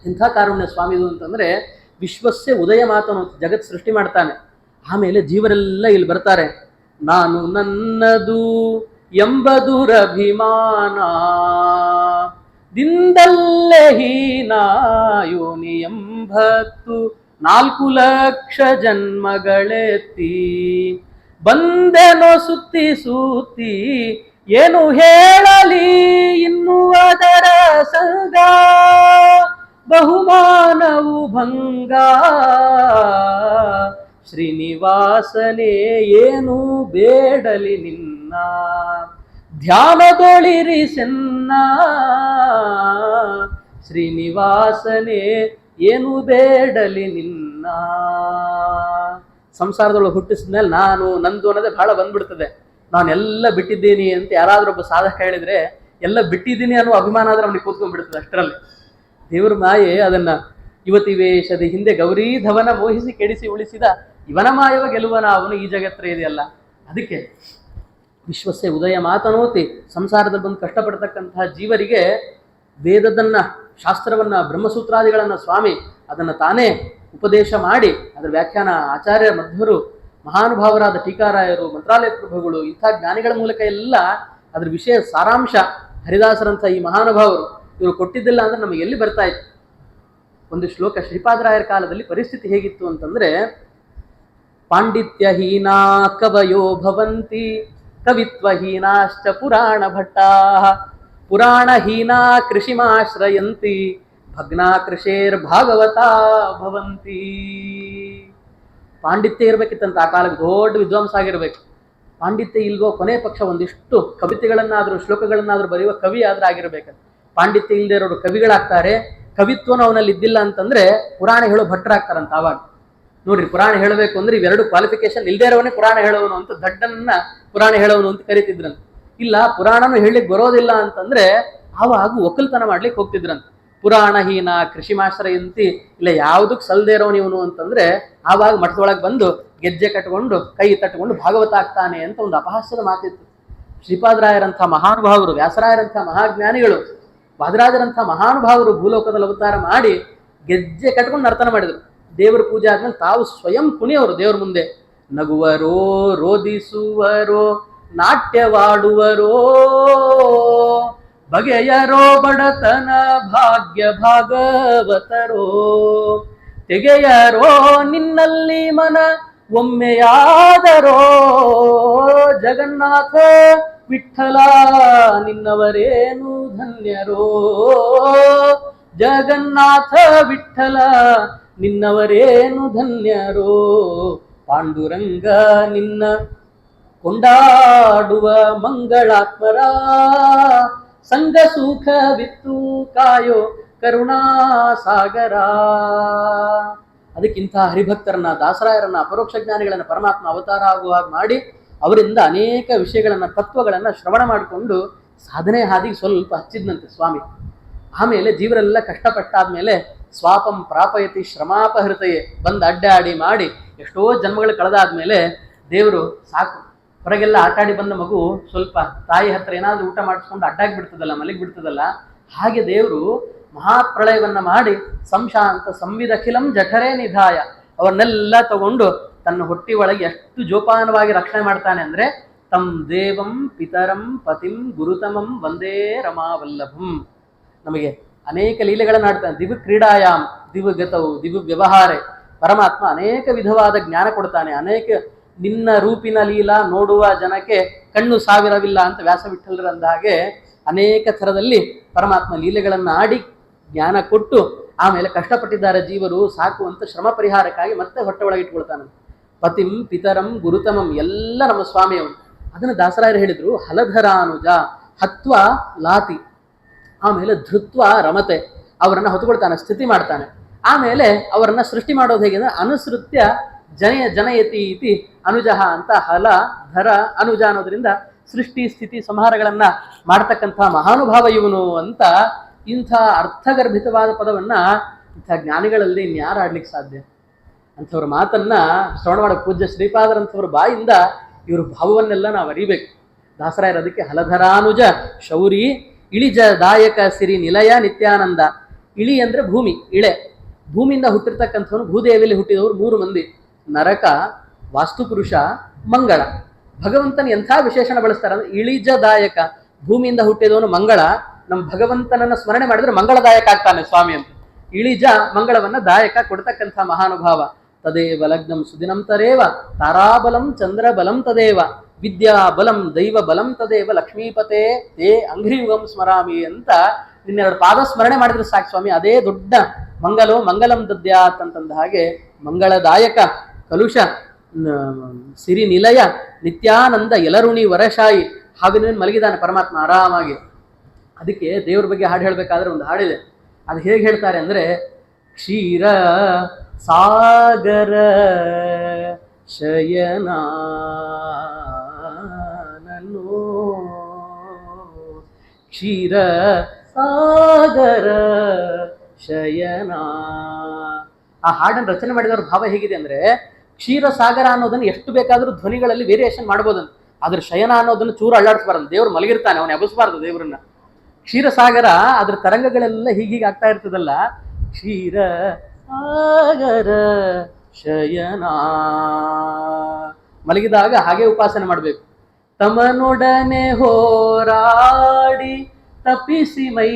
ಇಂಥ ಕಾರುಣ್ಯ ಸ್ವಾಮಿದು ಅಂತಂದ್ರೆ, ವಿಶ್ವಸ್ಯ ಉದಯ ಮಾತನು ಜಗತ್ ಸೃಷ್ಟಿ ಮಾಡ್ತಾನೆ. ಆಮೇಲೆ ಜೀವರೆಲ್ಲ ಇಲ್ಲಿ ಬರ್ತಾರೆ. ನಾನು ನನ್ನದು ಎಂಬದುರಭಿಮಾನ ದಿಂದಲ್ಲೇ ಹೀನಾಯೋನಿ ಎಂಬತ್ತು 4 ಲಕ್ಷ ಜನ್ಮಗಳೆತ್ತಿ ಬಂದೆನೋ ಸುತ್ತಿ ಸುತ್ತಿ ಏನು ಹೇಳಲಿ ಇನ್ನು ಅದರ ಸಂಗ ಬಹುಮಾನವು ಭಂಗ ಶ್ರೀನಿವಾಸನೇ ಏನು ಬೇಡಲಿ ನಿನ್ನ ಧ್ಯಾನದೊಳಿರಿಸೆನ್ನ ಶ್ರೀನಿವಾಸನೇ ಏನು ಬೇಡಲಿ ನಿನ್ನ. ಸಂಸಾರದೊಳಗೆ ಹುಟ್ಟಿಸಿದ್ಮೇಲೆ ನಾನು ನಂದು ಅನ್ನೋದೇ ಬಹಳ ಬಂದ್ಬಿಡ್ತದೆ. ನಾನೆಲ್ಲ ಬಿಟ್ಟಿದ್ದೀನಿ ಅಂತ ಯಾರಾದ್ರೂ ಒಬ್ಬ ಸಾಧಕ ಹೇಳಿದ್ರೆ ಎಲ್ಲ ಬಿಟ್ಟಿದ್ದೀನಿ ಅನ್ನೋ ಅಭಿಮಾನ ಆದ್ರೆ ಅವನಿಗೆ ಕೂತ್ಕೊಂಡ್ಬಿಡ್ತದೆ. ಅಷ್ಟರಲ್ಲಿ ದೇವ್ರ ಮಾಯೆ ಅದನ್ನ ಯುವತಿ ವೇಷದ ಹಿಂದೆ ಗೌರೀಧವನ ಮೋಹಿಸಿ ಕೆಡಿಸಿ ಉಳಿಸಿದ ಇವನ ಮಾಯವ ಗೆಲುವನ ಅವನು ಈ ಜಗತ್ರ ಇದೆಯಲ್ಲ. ಅದಕ್ಕೆ ವಿಶ್ವಸ್ಯ ಉದಯ ಮಾತನೋತಿ ಸಂಸಾರದಲ್ಲಿ ಬಂದು ಕಷ್ಟಪಡ್ತಕ್ಕಂತಹ ಜೀವರಿಗೆ ವೇದದನ್ನ ಶಾಸ್ತ್ರವನ್ನ ಬ್ರಹ್ಮಸೂತ್ರಾದಿಗಳನ್ನ ಸ್ವಾಮಿ ಅದನ್ನ ತಾನೇ ಉಪದೇಶ ಮಾಡಿ ಅದರ ವ್ಯಾಖ್ಯಾನ ಆಚಾರ್ಯ ಮಧ್ವರು ಮಹಾನುಭಾವರಾದ ಟೀಕಾರಾಯರು ಮಂತ್ರಾಲಯ ಪ್ರಭುಗಳು ಇಂಥ ಜ್ಞಾನಿಗಳ ಮೂಲಕ ಎಲ್ಲ ಅದ್ರ ವಿಷಯ ಸಾರಾಂಶ ಹರಿದಾಸರಂಥ ಈ ಮಹಾನುಭಾವರು ಇವರು ಕೊಟ್ಟಿದ್ದಿಲ್ಲ ಅಂದ್ರೆ ನಮಗೆ ಎಲ್ಲಿ ಬರ್ತಾ ಇತ್ತು. ಒಂದು ಶ್ಲೋಕ ಶ್ರೀಪಾದರಾಯರ ಕಾಲದಲ್ಲಿ ಪರಿಸ್ಥಿತಿ ಹೇಗಿತ್ತು ಅಂತಂದ್ರೆ ಪಾಂಡಿತ್ಯಹೀನಾ ಕವಯೋ ಭವಂತಿ ಕವಿತ್ವಹೀನಾಶ್ಚ ಪುರಾಣ ಭಟ್ಟಾ ಪುರಾಣಹೀನಾ ಕೃಷಿಮಾಶ್ರಯಂತಿ ಭಗ್ನಾ ಕೃಷೇರ್ ಭಾಗವತಾ ಭವಂತಿ. ಪಾಂಡಿತ್ಯ ಇರ್ಬೇಕಿತ್ತಂತ ಆ ಕಾಲಕ್ಕೆ ದೊಡ್ಡ ವಿದ್ವಾಂಸ ಆಗಿರ್ಬೇಕು. ಪಾಂಡಿತ್ಯ ಇಲ್ವೋ ಕೊನೆ ಪಕ್ಷ ಒಂದಿಷ್ಟು ಕವಿತೆಗಳನ್ನಾದ್ರೂ ಶ್ಲೋಕಗಳನ್ನಾದ್ರೂ ಬರೆಯುವ ಕವಿ ಆದ್ರೂ ಆಗಿರ್ಬೇಕಂತ. ಪಾಂಡಿತ್ಯ ಇಲ್ಲದೆ ಇರೋರು ಕವಿಗಳಾಗ್ತಾರೆ. ಕವಿತ್ವನ ಅವನಲ್ಲಿ ಇದ್ದಿಲ್ಲ ಅಂತಂದ್ರೆ ಪುರಾಣ ಹೇಳೋ ಭಟ್ರಾಗ್ತಾರಂತ. ಆವಾಗ ನೋಡ್ರಿ, ಪುರಾಣ ಹೇಳಬೇಕು ಅಂದ್ರೆ ಇವೆರಡು ಕ್ವಾಲಿಫಿಕೇಶನ್ ಇಲ್ದೇ ಇರೋವನೇ ಪುರಾಣ ಹೇಳೋನು ಅಂತ, ದಡ್ಡನ್ನ ಪುರಾಣ ಹೇಳೋನು ಅಂತ ಕರೀತಿದ್ರಂತ. ಇಲ್ಲ ಪುರಾಣನು ಹೇಳಲಿಕ್ಕೆ ಬರೋದಿಲ್ಲ ಅಂತಂದ್ರೆ ಆವಾಗ ಒಕ್ಕಲ್ತನ ಮಾಡ್ಲಿಕ್ಕೆ ಹೋಗ್ತಿದ್ರಂತ. ಪುರಾಣಹೀನ ಕೃಷಿಮಾಶ್ರಯಂತಿ, ಇಲ್ಲ ಯಾವುದಕ್ಕೆ ಸಲ್ದೇ ಇರೋನು ಇವನು ಅಂತಂದ್ರೆ ಆವಾಗ ಮಠದೊಳಗೆ ಬಂದು ಗೆಜ್ಜೆ ಕಟ್ಕೊಂಡು ಕೈ ತಟ್ಕೊಂಡು ಭಾಗವತ ಆಗ್ತಾನೆ ಅಂತ ಒಂದು ಅಪಹಾಸ್ಯದ ಮಾತಿತ್ತು. ಶ್ರೀಪಾದರಾಯರಂಥ ಮಹಾನುಭಾವರು, ವ್ಯಾಸರಾಯರಂಥ ಮಹಾಜ್ಞಾನಿಗಳು, ವಾದರಾಜರಂಥ ಮಹಾನುಭಾವರು ಭೂಲೋಕದಲ್ಲಿ ಅವತಾರ ಮಾಡಿ ಗೆಜ್ಜೆ ಕಟ್ಕೊಂಡು ನರ್ತನ ಮಾಡಿದರು. ದೇವರ ಪೂಜೆ ಆದ್ಮೇಲೆ ತಾವು ಸ್ವಯಂ ಕುಣಿಯವರು ದೇವ್ರ ಮುಂದೆ. ನಗುವರೋ, ರೋದಿಸುವರೋ, ನಾಟ್ಯವಾಡುವರೋ, ಬಗೆಯರೋ ಬಡತನ ಭಾಗ್ಯ ಭಾಗವತರೋ, ತೆಗೆಯರೋ ನಿನ್ನಲ್ಲಿ ಮನ ಒಮ್ಮೆಯಾದರೋ, ಜಗನ್ನಾಥ ವಿಠಲ ನಿನ್ನವರೇನು ಧನ್ಯರೋ, ಜಗನ್ನಾಥ ವಿಠಲ ನಿನ್ನವರೇನು ಧನ್ಯರೋ, ಪಾಂಡುರಂಗ ನಿನ್ನ ಕೊಂಡಾಡುವ ಮಂಗಳಾತ್ಮರ, ಸಂಗ ಸುಖವಿತ್ತು ಕಾಯೋ ಕರುಣಾಸಾಗರ. ಅದಕ್ಕಿಂತ ಹರಿಭಕ್ತರನ್ನ, ದಾಸರಾಯರನ್ನ, ಅಪರೋಕ್ಷ ಜ್ಞಾನಿಗಳನ್ನ ಪರಮಾತ್ಮ ಅವತಾರ ಆಗುವಾಗ ಮಾಡಿ ಅವರಿಂದ ಅನೇಕ ವಿಷಯಗಳನ್ನ, ತತ್ವಗಳನ್ನ ಶ್ರವಣ ಮಾಡಿಕೊಂಡು ಸಾಧನೆ ಹಾದಿಗೆ ಸ್ವಲ್ಪ ಹಚ್ಚಿದ್ನಂತೆ ಸ್ವಾಮಿ. ಆಮೇಲೆ ಜೀವರೆಲ್ಲ ಕಷ್ಟಪಟ್ಟಾದ್ಮೇಲೆ ಸ್ವಾಪಂ ಪ್ರಾಪಯತಿ ಶ್ರಮಾಪಹೃತಯೇ ಬಂದು ಅಡ್ಡಾಡಿ ಮಾಡಿ ಎಷ್ಟೋ ಜನ್ಮಗಳು ಕಳೆದಾದ್ಮೇಲೆ ದೇವರು ಸಾಕು, ಹೊರಗೆಲ್ಲ ಆಟಾಡಿ ಬಂದ ಮಗು ಸ್ವಲ್ಪ ತಾಯಿ ಹತ್ರ ಏನಾದ್ರೂ ಊಟ ಮಾಡಿಸ್ಕೊಂಡು ಅಡ್ಡಾಗಿ ಬಿಡ್ತದಲ್ಲ, ಮಲಗಿ ಬಿಡ್ತದಲ್ಲ, ಹಾಗೆ ದೇವರು ಮಹಾಪ್ರಳಯವನ್ನ ಮಾಡಿ ಸಂಶಾಂತ ಸಂವಿದಖಿಲಂ ಜಠರೇ ನಿಧಾಯ ಅವರನ್ನೆಲ್ಲ ತಗೊಂಡು ತನ್ನ ಹೊಟ್ಟಿ ಒಳಗೆ ಎಷ್ಟು ಜೋಪಾನವಾಗಿ ರಕ್ಷಣೆ ಮಾಡ್ತಾನೆ ಅಂದ್ರೆ ತಂ ದೇವಂ ಪಿತರಂ ಪತಿಂ ಗುರುತಮಂ ವಂದೇ ರಮಾವಲ್ಲಭಂ. ನಮಗೆ ಅನೇಕ ಲೀಲೆಗಳನ್ನು ಆಡ್ತಾನೆ. ದಿವ್ ಕ್ರೀಡಾಯಾಮ್ ದಿವ್ ಗತವು ದಿವ್ ವ್ಯವಹಾರೆ. ಪರಮಾತ್ಮ ಅನೇಕ ವಿಧವಾದ ಜ್ಞಾನ ಕೊಡ್ತಾನೆ. ಅನೇಕ ನಿನ್ನ ರೂಪಿನ ಲೀಲಾ ನೋಡುವ ಜನಕ್ಕೆ ಕಣ್ಣು ಸಾವಿರವಿಲ್ಲ ಅಂತ ವ್ಯಾಸ ವಿಠಲರಂದ ಹಾಗೆ ಅನೇಕ ಥರದಲ್ಲಿ ಪರಮಾತ್ಮ ಲೀಲೆಗಳನ್ನು ಆಡಿ ಜ್ಞಾನ ಕೊಟ್ಟು ಆಮೇಲೆ ಕಷ್ಟಪಟ್ಟಿದ್ದಾರೆ ಜೀವರು, ಸಾಕು ಅಂತ ಶ್ರಮ ಪರಿಹಾರಕ್ಕಾಗಿ ಮತ್ತೆ ಹೊಟ್ಟೆ ಒಳಗೆ ಇಟ್ಕೊಳ್ತಾನೆ. ಪತಿಂ ಪಿತರಂ ಗುರುತಮಂ ಎಲ್ಲ ನಮ್ಮ ಸ್ವಾಮಿಯವರು. ಅದನ್ನು ದಾಸರಾಯರು ಹೇಳಿದ್ರು. ಹಲಧರಾನುಜ ಹತ್ವ ಲಾತಿ, ಆಮೇಲೆ ಧೃತ್ವ ರಮತೆ, ಅವರನ್ನ ಹೊತ್ಕೊಳ್ತಾನೆ, ಸ್ಥಿತಿ ಮಾಡ್ತಾನೆ. ಆಮೇಲೆ ಅವರನ್ನ ಸೃಷ್ಟಿ ಮಾಡೋದು ಹೇಗೆ ಅಂದ್ರೆ ಅನುಸೃತ್ಯ ಜನಯತಿ ಇತಿ ಅನುಜಃ ಅಂತ ಹಲ ಧರ ಅನುಜ ಅನ್ನೋದ್ರಿಂದ ಸೃಷ್ಟಿ ಸ್ಥಿತಿ ಸಂಹಾರಗಳನ್ನ ಮಾಡ್ತಕ್ಕಂಥ ಮಹಾನುಭಾವ ಇವನು ಅಂತ ಇಂಥ ಅರ್ಥಗರ್ಭಿತವಾದ ಪದವನ್ನ ಇಂಥ ಜ್ಞಾನಿಗಳಲ್ಲಿ ಇನ್ಯಾರು ಆಡ್ಲಿಕ್ಕೆ ಸಾಧ್ಯ? ಅಂಥವ್ರ ಮಾತನ್ನ ಶ್ರವಣ ಮಾಡೋ ಪೂಜ್ಯ ಶ್ರೀಪಾದರಂಥವ್ರ ಬಾಯಿಂದ ಇವ್ರ ಭಾವವನ್ನೆಲ್ಲ ನಾವು ಅರಿಬೇಕು. ದಾಸರಾಯರು ಅದಕ್ಕೆ ಹಲಧರಾನುಜ ಶೌರಿ ಇಳಿಜ ದಾಯಕ ಸಿರಿ ನಿಲಯ ನಿತ್ಯಾನಂದ. ಇಳಿ ಅಂದ್ರೆ ಭೂಮಿ, ಇಳೆ, ಭೂಮಿಯಿಂದ ಹುಟ್ಟಿರ್ತಕ್ಕಂಥವನು. ಭೂದೇವಿಯಲ್ಲಿ ಹುಟ್ಟಿದವರು 3 ಮಂದಿ, ನರಕ, ವಾಸ್ತುಪುರುಷ, ಮಂಗಳ. ಭಗವಂತನ ಎಂಥ ವಿಶೇಷಣ ಬಳಸ್ತಾರೆ ಅಂದ್ರೆ ಇಳಿಜದಾಯಕ, ಭೂಮಿಯಿಂದ ಹುಟ್ಟಿದವನು ಮಂಗಳ. ನಮ್ಮ ಭಗವಂತನನ್ನ ಸ್ಮರಣೆ ಮಾಡಿದ್ರೆ ಮಂಗಳದಾಯಕ ಆಗ್ತಾನೆ ಸ್ವಾಮಿ ಅಂತ. ಇಳಿಜ ಮಂಗಳವನ್ನ ದಾಯಕ ಕೊಡ್ತಕ್ಕಂಥ ಮಹಾನುಭಾವ. ತದೇವ ಲಗ್ನಂ ಸುದಿನಂ ತರೇವ ತಾರಾಬಲಂ ಚಂದ್ರ ಬಲಂ ತದೇವ ವಿದ್ಯಾ ಬಲಂ ದೈವ ಬಲಂ ತದೇವ ಲಕ್ಷ್ಮೀಪತೆ ತೇ ಅಂಘ್ರಿಯುಗಂ ಸ್ಮರಾಮಿ ಅಂತ ನಿನ್ನೆರಡು ಪಾದ ಸ್ಮರಣೆ ಮಾಡಿದ್ರೆ ಸಾಕು ಸ್ವಾಮಿ, ಅದೇ ದೊಡ್ಡ ಮಂಗಲೋ ಮಂಗಲಂ ದದ್ಯಾತ್ ಅಂತಂದ ಹಾಗೆ ಮಂಗಳದಾಯಕ ಕಲುಷ ಸಿರಿ ನಿಲಯ ನಿತ್ಯಾನಂದ ಎಲರುಣಿ ವರಶಾಯಿ ಹಾವಿನ ಮೇಲೆ ಮಲಗಿದಾನೆ ಪರಮಾತ್ಮ ಆರಾಮಾಗಿ. ಅದಕ್ಕೆ ದೇವ್ರ ಬಗ್ಗೆ ಹಾಡು ಹೇಳಬೇಕಾದ್ರೆ ಒಂದು ಹಾಡಿದೆ. ಅದು ಹೇಗೆ ಹೇಳ್ತಾರೆ ಅಂದರೆ, ಕ್ಷೀರ ಸಾಗರ ಶಯನ ಕ್ಷೀರ ಸಾಗರ ಶಯನ. ಆ ಹಾಡನ್ನು ರಚನೆ ಮಾಡಿದವ್ರ ಭಾವ ಹೇಗಿದೆ ಅಂದ್ರೆ, ಕ್ಷೀರಸಾಗರ ಅನ್ನೋದನ್ನು ಎಷ್ಟು ಬೇಕಾದ್ರೂ ಧ್ವನಿಗಳಲ್ಲಿ ವೇರಿಯೇಷನ್ ಮಾಡ್ಬೋದನ್ನು, ಅದ್ರ ಶಯನ ಅನ್ನೋದನ್ನು ಚೂರು ಅಳ್ಳಾಡಿಸ್ಬಾರ್ದು. ದೇವ್ರು ಮಲಗಿರ್ತಾನೆ, ಅವನು ಎಬಸ್ಬಾರ್ದು ದೇವ್ರನ್ನ. ಕ್ಷೀರಸಾಗರ ಅದ್ರ ತರಂಗಗಳೆಲ್ಲ ಹೀಗೀಗೆ ಆಗ್ತಾ ಇರ್ತದಲ್ಲ, ಕ್ಷೀರ ಸಾಗರ ಶಯನ. ಮಲಗಿದಾಗ ಹಾಗೆ ಉಪಾಸನೆ ಮಾಡಬೇಕು. ತಮನೊಡನೆ ಹೋರಾಡಿ ತಪ್ಪಿಸಿ ಮೈ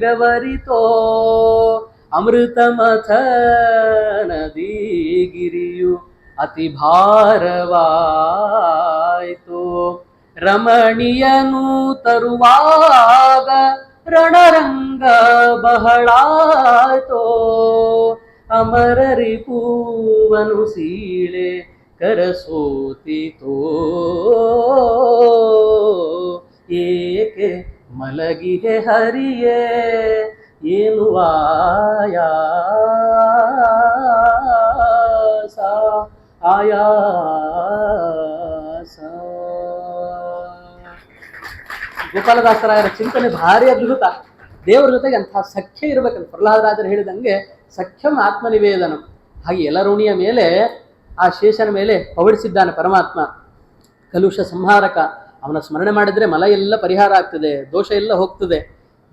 ಬೆವರಿತೋ, ಅಮೃತ ಮಥನದಿ ಗಿರಿಯು ಅತಿ ಭಾರವಾಯಿತು. ರಮಣೀಯನು ತರುವಾಗ ರಣರಂಗ ಬಹಳಾಯ್ತೋ, ಅಮರ ರಿಪುವನು ಸೀಳೆ ಕರಸೋತಿತೋ, ಏಕೆ ಮಲಗಿಗೆ ಹರಿಯೇ ಏನು ಆಯಾಸ ಆಯಾಸ. ಗೋಪಾಲದಾಸರಾಯರ ಚಿಂತನೆ ಭಾರಿ ಅದ್ಭುತ. ದೇವರ ಜೊತೆಗೆ ಅಂತಹ ಸಖ್ಯ ಇರಬೇಕಂತ ಪ್ರಹ್ಲಾದರಾಜರು ಹೇಳಿದಂಗೆ ಸಖ್ಯಂ ಆತ್ಮನಿವೇದನಂ. ಹಾಗೆ ಎಲರುಣಿಯ ಮೇಲೆ ಆ ಶೇಷನ ಮೇಲೆ ಪವಡಿಸಿದ್ದಾನೆ ಪರಮಾತ್ಮ. ಕಲುಷ ಸಂಹಾರಕ, ಅವನ ಸ್ಮರಣೆ ಮಾಡಿದ್ರೆ ಮಲ ಎಲ್ಲ ಪರಿಹಾರ ಆಗ್ತದೆ, ದೋಷ ಎಲ್ಲ ಹೋಗ್ತದೆ.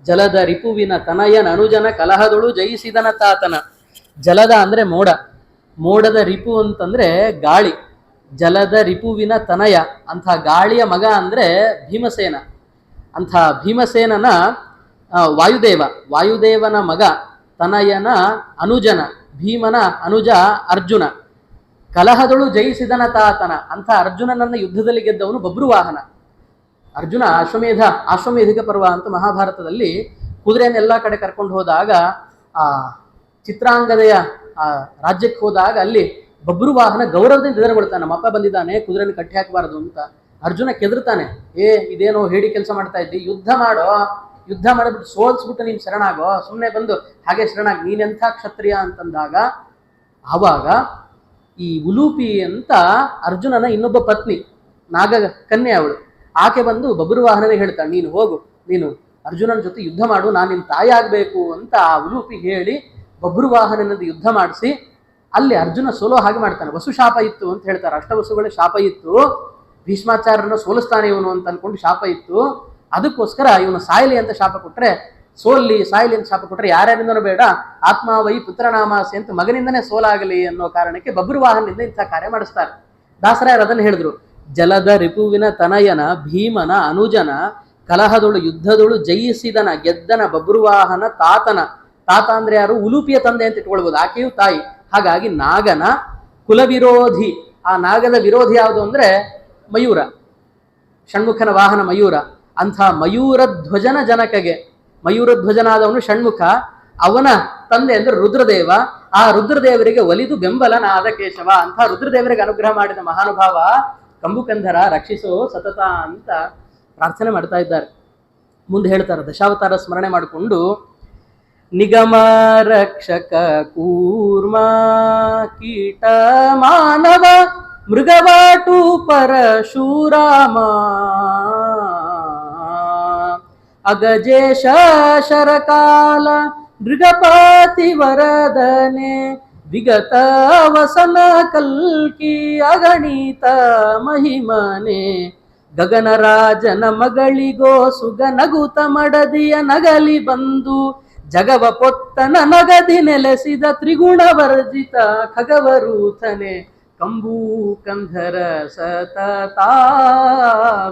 ಜಲದ ರಿಪುವಿನ ತನಯನ ಅನುಜನ ಕಲಹದೊಳು ಜಯಿಸಿದನ ತಾತನ. ಜಲದ ಅಂದ್ರೆ ಮೋಡ, ಮೋಡದ ರಿಪು ಅಂತಂದ್ರೆ ಗಾಳಿ. ಜಲದ ರಿಪುವಿನ ತನಯ, ಅಂಥ ಗಾಳಿಯ ಮಗ ಅಂದ್ರೆ ಭೀಮಸೇನ. ಅಂಥ ಭೀಮಸೇನನ ವಾಯುದೇವ, ವಾಯುದೇವನ ಮಗ ತನಯನ ಅನುಜನ, ಭೀಮನ ಅನುಜ ಅರ್ಜುನ. ಕಲಹದೊಳು ಜಯಿಸಿದನ ತಾತನ, ಅಂಥ ಅರ್ಜುನನನ್ನ ಯುದ್ಧದಲ್ಲಿ ಗೆದ್ದವನು ಬಬ್ರುವಾಹನ. ಅರ್ಜುನ ಆಶ್ವಮೇಧಿಕ ಪರ್ವ ಅಂತ ಮಹಾಭಾರತದಲ್ಲಿ ಕುದುರೆಯನ್ನೆಲ್ಲ ಕಡೆ ಕರ್ಕೊಂಡು ಹೋದಾಗ, ಆ ಚಿತ್ರಾಂಗದೆಯ ಆ ರಾಜ್ಯಕ್ಕೆ ಹೋದಾಗ ಅಲ್ಲಿ ಬಬ್ರುವಾಹನ ಗೌರವದಿಂದ ಎದುರುಗೊಳ್ತಾನೆ. ನಮ್ಮಪ್ಪ ಬಂದಿದ್ದಾನೆ, ಕುದುರೆಯನ್ನು ಕಟ್ಟಿ ಹಾಕಬಾರದು ಅಂತ. ಅರ್ಜುನ ಕೆದರ್ತಾನೆ, ಇದೇನೋ ಹೇಳಿ ಕೆಲಸ ಮಾಡ್ತಾ ಇದ್ದಿ, ಯುದ್ಧ ಮಾಡೋ, ಯುದ್ಧ ಮಾಡಿಬಿಟ್ಟು ಸೋಲ್ಸ್ಬಿಟ್ಟು ನೀನು ಶರಣಾಗೋ, ಸುಮ್ಮನೆ ಬಂದು ಹಾಗೆ ಶರಣಾಗಿ, ನೀನೆಂಥ ಕ್ಷತ್ರಿಯ ಅಂತಂದಾಗ ಆವಾಗ ಈ ಉಲೂಪಿ ಅಂತ ಅರ್ಜುನನ ಇನ್ನೊಬ್ಬ ಪತ್ನಿ, ನಾಗ ಕನ್ಯೆ ಅವಳು, ಆಕೆ ಬಂದು ಬಬ್ರುವಾಹನನೇ ಹೇಳ್ತಾಳೆ, ನೀನು ಹೋಗು, ನೀನು ಅರ್ಜುನನ ಜೊತೆ ಯುದ್ಧ ಮಾಡು, ನಾನು ನಿನ್ನ ತಾಯಿ ಆಗಬೇಕು ಅಂತ ಆ ಉಲೂಪಿ ಹೇಳಿ ಬಬ್ರುವಾಹನನದ್ದು ಯುದ್ಧ ಮಾಡಿಸಿ ಅಲ್ಲಿ ಅರ್ಜುನ ಸೋಲೋ ಹಾಗೆ ಮಾಡ್ತಾನೆ. ವಸು ಶಾಪ ಇತ್ತು ಅಂತ ಹೇಳ್ತಾರೆ, ಅಷ್ಟವಸುಗಳ ಶಾಪ ಇತ್ತು, ಭೀಷ್ಮಾಚಾರ್ಯರನ್ನ ಸೋಲಿಸ್ತಾನೆ ಇವನು ಅಂತ ಅನ್ಕೊಂಡು ಶಾಪ ಇತ್ತು. ಅದಕ್ಕೋಸ್ಕರ ಇವನು ಸಾಯಲಿ ಅಂತ ಶಾಪ ಕೊಟ್ರೆ, ಸಾಯಲಿ ಅಂತ ಶಾಪ ಕೊಟ್ರೆ ಯಾರ್ಯಾರಿಂದನೂ ಬೇಡ, ಆತ್ಮ ವೈ ಪುತ್ರನಾಮಾಸೆ ಅಂತ ಮಗನಿಂದನೇ ಸೋಲಾಗಲಿ ಅನ್ನೋ ಕಾರಣಕ್ಕೆ ಬಬ್ರುವಾಹನದಿಂದ ಇಂಥ ಕಾರ್ಯ ಮಾಡಿಸ್ತಾರೆ. ದಾಸರಾಯರು ಅದನ್ನು ಹೇಳಿದ್ರು, ಜಲದ ರಿಪುವಿನ ತನಯನ ಭೀಮನ ಅನುಜನ ಕಲಹದೊಳು ಯುದ್ಧದೊಳು ಜಯಿಸಿದನ ಗೆದ್ದನ ಬಬ್ರುವಾಹನ ತಾತನ. ತಾತ ಅಂದ್ರೆ ಯಾರು? ಉಲೂಪಿಯ ತಂದೆ ಅಂತ ಇಟ್ಕೊಳ್ಬೋದು, ಆಕೆಯು ತಾಯಿ. ಹಾಗಾಗಿ ನಾಗನ ಕುಲವಿರೋಧಿ. ಆ ನಾಗದ ವಿರೋಧಿ ಯಾವುದು ಅಂದ್ರೆ ಮಯೂರ, ಷಣ್ಮುಖನ ವಾಹನ ಮಯೂರ. ಅಂಥ ಮಯೂರ ಧ್ವಜನ ಜನಕಗೆ, ಮಯೂರ ಧ್ವಜನಾದವನು ಷಣ್ಮುಖ, ಅವನ ತಂದೆ ಅಂದ್ರೆ ರುದ್ರದೇವ. ಆ ರುದ್ರದೇವರಿಗೆ ಒಲಿದು ಬೆಂಬಲನಾದ ಕೇಶವ. ಅಂಥ ರುದ್ರದೇವರಿಗೆ ಅನುಗ್ರಹ ಮಾಡಿದ ಮಹಾನುಭಾವ ಕಂಬುಕಂಧರ, ರಕ್ಷಿಸೋ ಸತತ ಅಂತ ಪ್ರಾರ್ಥನೆ ಮಾಡ್ತಾ ಇದ್ದಾರೆ. ಮುಂದೆ ಹೇಳ್ತಾರೆ, ದಶಾವತಾರ ಸ್ಮರಣೆ ಮಾಡಿಕೊಂಡು, ನಿಗಮ ರಕ್ಷಕ ಕೂರ್ಮ ಕೀಟ ಮಾನವ ಮೃಗವಾಟು ಪರಶುರಾಮ ಅಗಜೇಶ ಶರಕಾಲ ಮೃಗಪಾತಿ ವರದನೆ ವಿಗತ ವಸನ ಕಲ್ಕಿ ಅಗಣಿತ ಮಹಿಮನೆ ಗಗನರಾಜನ ಮಗಳಿಗೋ ಸುಗ ನಗುತ ಮಡದಿಯ ನಗಲಿ ಬಂದು ಜಗವ ಪೊತ್ತನ ನಗದಿ ನೆಲೆಸಿದ ತ್ರಿಗುಣವರ್ಜಿತ ಖಗವರೂಥನೆ ಕಂಬೂ ಕಂಧರ ಸತತ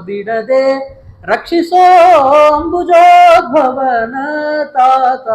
ಬಿಡದೆ ರಕ್ಷಿಸೋ ಅಂಬುಜೋದ್ಭವನ ತಾತ.